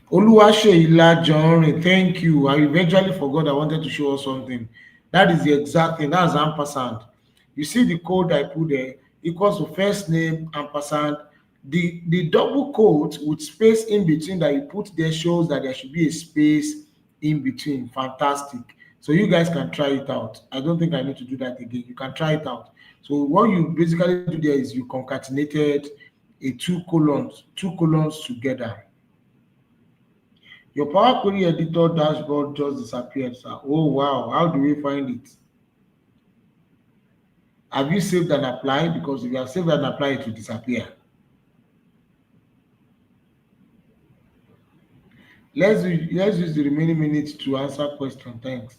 Oluwaseyi Johnny, thank you. I eventually forgot I wanted to show us something. That is the exact thing. That's ampersand. You see the code I put there equals to first name ampersand. The double quote with space in between that you put there shows that there should be a space in between. Fantastic. So you guys can try it out. I don't think I need to do that again. You can try it out. So what you basically do there is you concatenated a two columns together. Your Power Query editor dashboard just disappeared, sir. Oh wow, how do we find it? Have you saved and applied? Because if you have saved and applied, it will disappear. Let's use the remaining minutes to answer question. Thanks.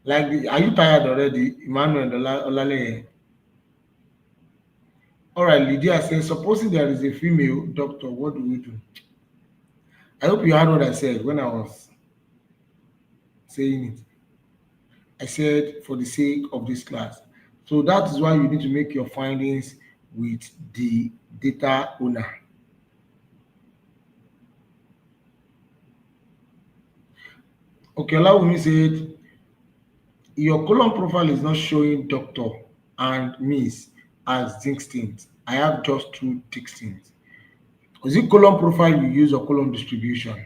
Are you tired already, Emmanuel Olale? All right, Lydia says, supposing there is a female doctor, what do we do? I hope you heard what I said when I was saying it. I said for the sake of this class. So that is why you need to make your findings with the data owner. Okay, Olawumi said, your column profile is not showing doctor and miss as distinct. I have just two distinct. Is it column profile you use or column distribution?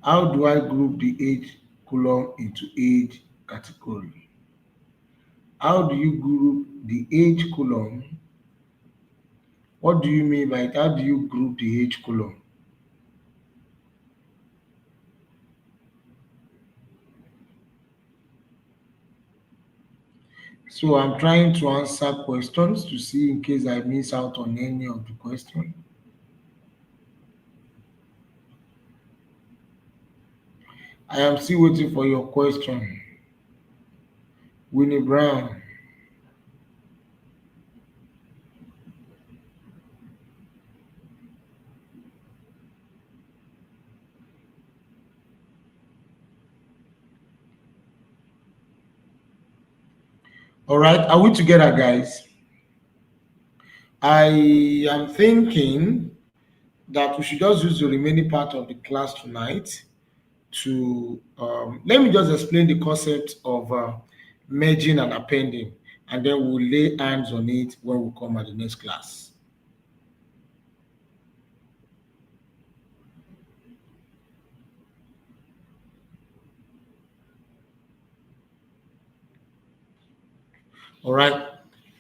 How do I group the age column into age category? How do you group the age column? What do you mean by it? How do you group the age column? So I'm trying to answer questions to see in case I miss out on any of the question. I am still waiting for your question. Winnie Brown. All right, are we together, guys? I am thinking that we should just use the remaining part of the class tonight to let me just explain the concept of merging and appending, and then we'll lay hands on it when we come at the next class. All right.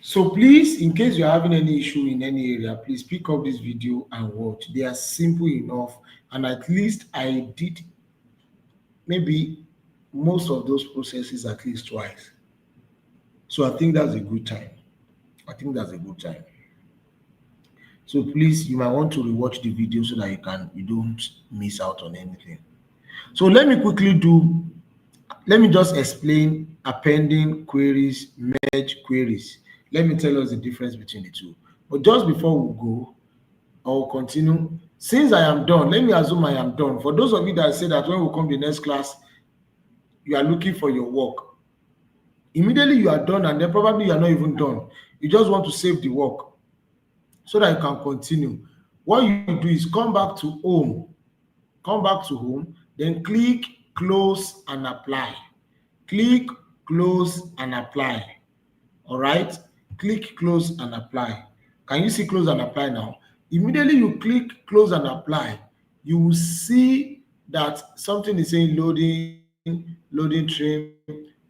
So please, in case you're having any issue in any area, please pick up this video and watch. They are simple enough, and at least I did maybe most of those processes at least twice. So I think that's a good time. I think that's a good time. So please, you might want to rewatch the video so that you don't miss out on anything. So let me just explain appending queries, merge queries. Let me tell us the difference between the two. But just before we go, I'll continue. Since I am done, let me assume I am done. For those of you that say that when we come to the next class, you are looking for your work. Immediately you are done, and then probably you are not even done. You just want to save the work so that you can continue. What you do is come back to home, then click close and apply. Click close and apply. All right, click close and apply. Can you see close and apply now? Immediately you click close and apply, you will see that something is saying loading trim,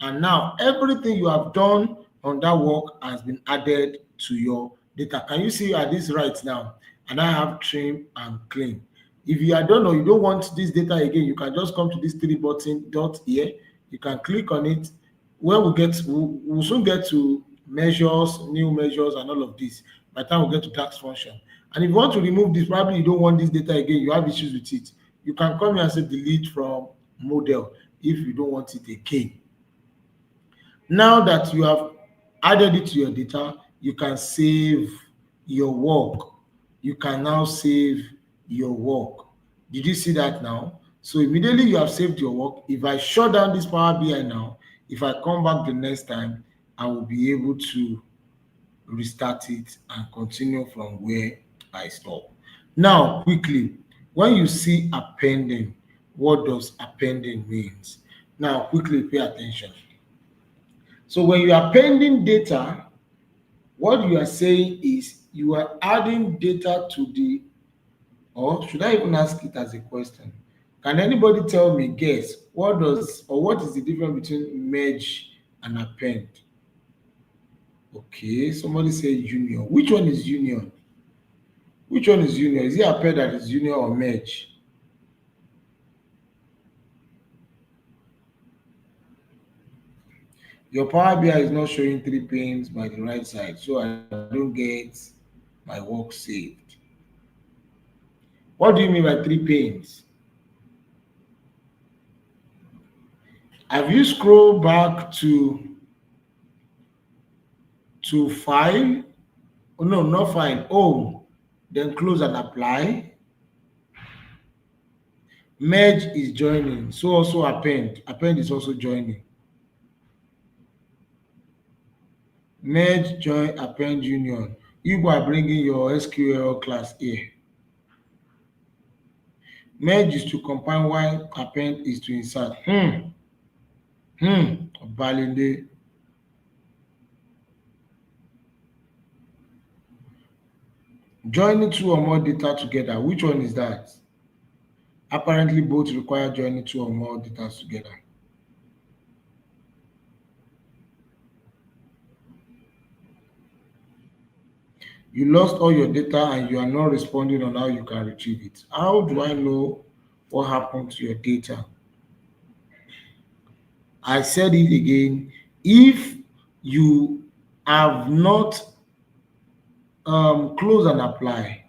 and now everything you have done on that work has been added to your data. Can you see at this right now? And I have trim and clean. If you are done or you don't want this data again, you can just come to this three button dot here. You can click on it. When we'll soon get to measures, new measures, and all of this. By the time we get to tax function, and if you want to remove this, probably you don't want this data again, you have issues with it, you can come here and say delete from model if you don't want it again. Now that you have added it to your data, you can save your work. You can now save your work. Did you see that now? So immediately you have saved your work. If I shut down this Power BI now, if I come back the next time, I will be able to restart it and continue from where I stop. Now, quickly, when you see appending, what does appending means? Now, quickly pay attention. So when you are appending data, what you are saying is you are adding data to the, or should I even ask it as a question? Can anybody tell me, guess, what is the difference between merge and append? Okay, somebody say union. Which one is union? Which one is union? Is it append that is union or merge? Your Power BI is not showing three panes by the right side, so I don't get my work saved. What do you mean by three panes? Have you scrolled back to file? Oh no, not file. Home. Then close and apply. Merge is joining. So also append. Append is also joining. Merge, join, append, union. You are bringing your SQL class here. Merge is to combine while append is to insert. Balinde. Joining two or more data together. Which one is that? Apparently, both require joining two or more data together. You lost all your data and you are not responding on how you can retrieve it. How do I know what happened to your data? I said it again. If you have not close and apply,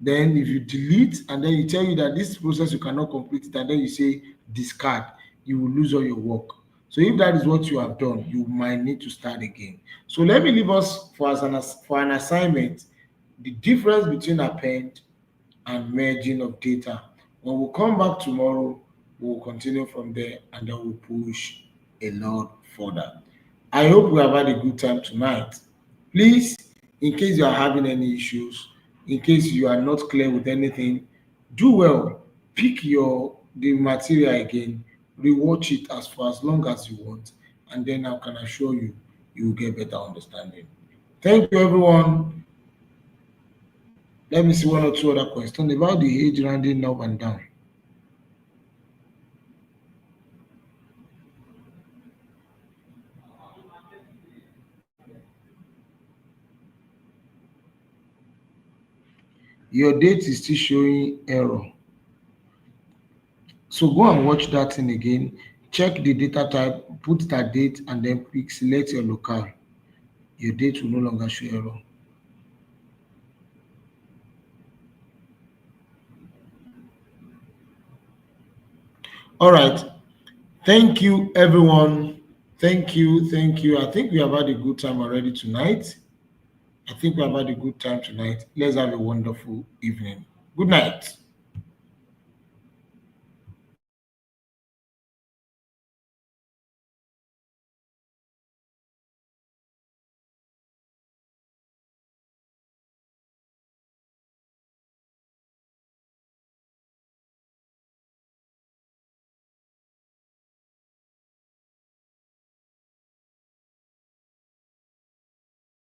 then if you delete and then you tell you that this process you cannot complete it and then you say discard, you will lose all your work. So if that is what you have done, you might need to start again. So let me leave us for an assignment, the difference between append and merging of data. When we come back tomorrow, we'll continue from there and then we'll push a lot further. I hope we have had a good time tonight. Please, in case you are having any issues, in case you are not clear with anything, do well. Pick your the material again, rewatch it as for as long as you want, and then I can assure you you will get better understanding. Thank you, everyone. Let me see one or two other questions about the age rounding up and down. Your date is still showing error. So go and watch that thing again. Check the data type, put that date, and then click select your locale. Your date will no longer show error. All right. Thank you, everyone. Thank you. Thank you. I think we have had a good time already tonight. I think we have had a good time tonight. Let's have a wonderful evening. Good night.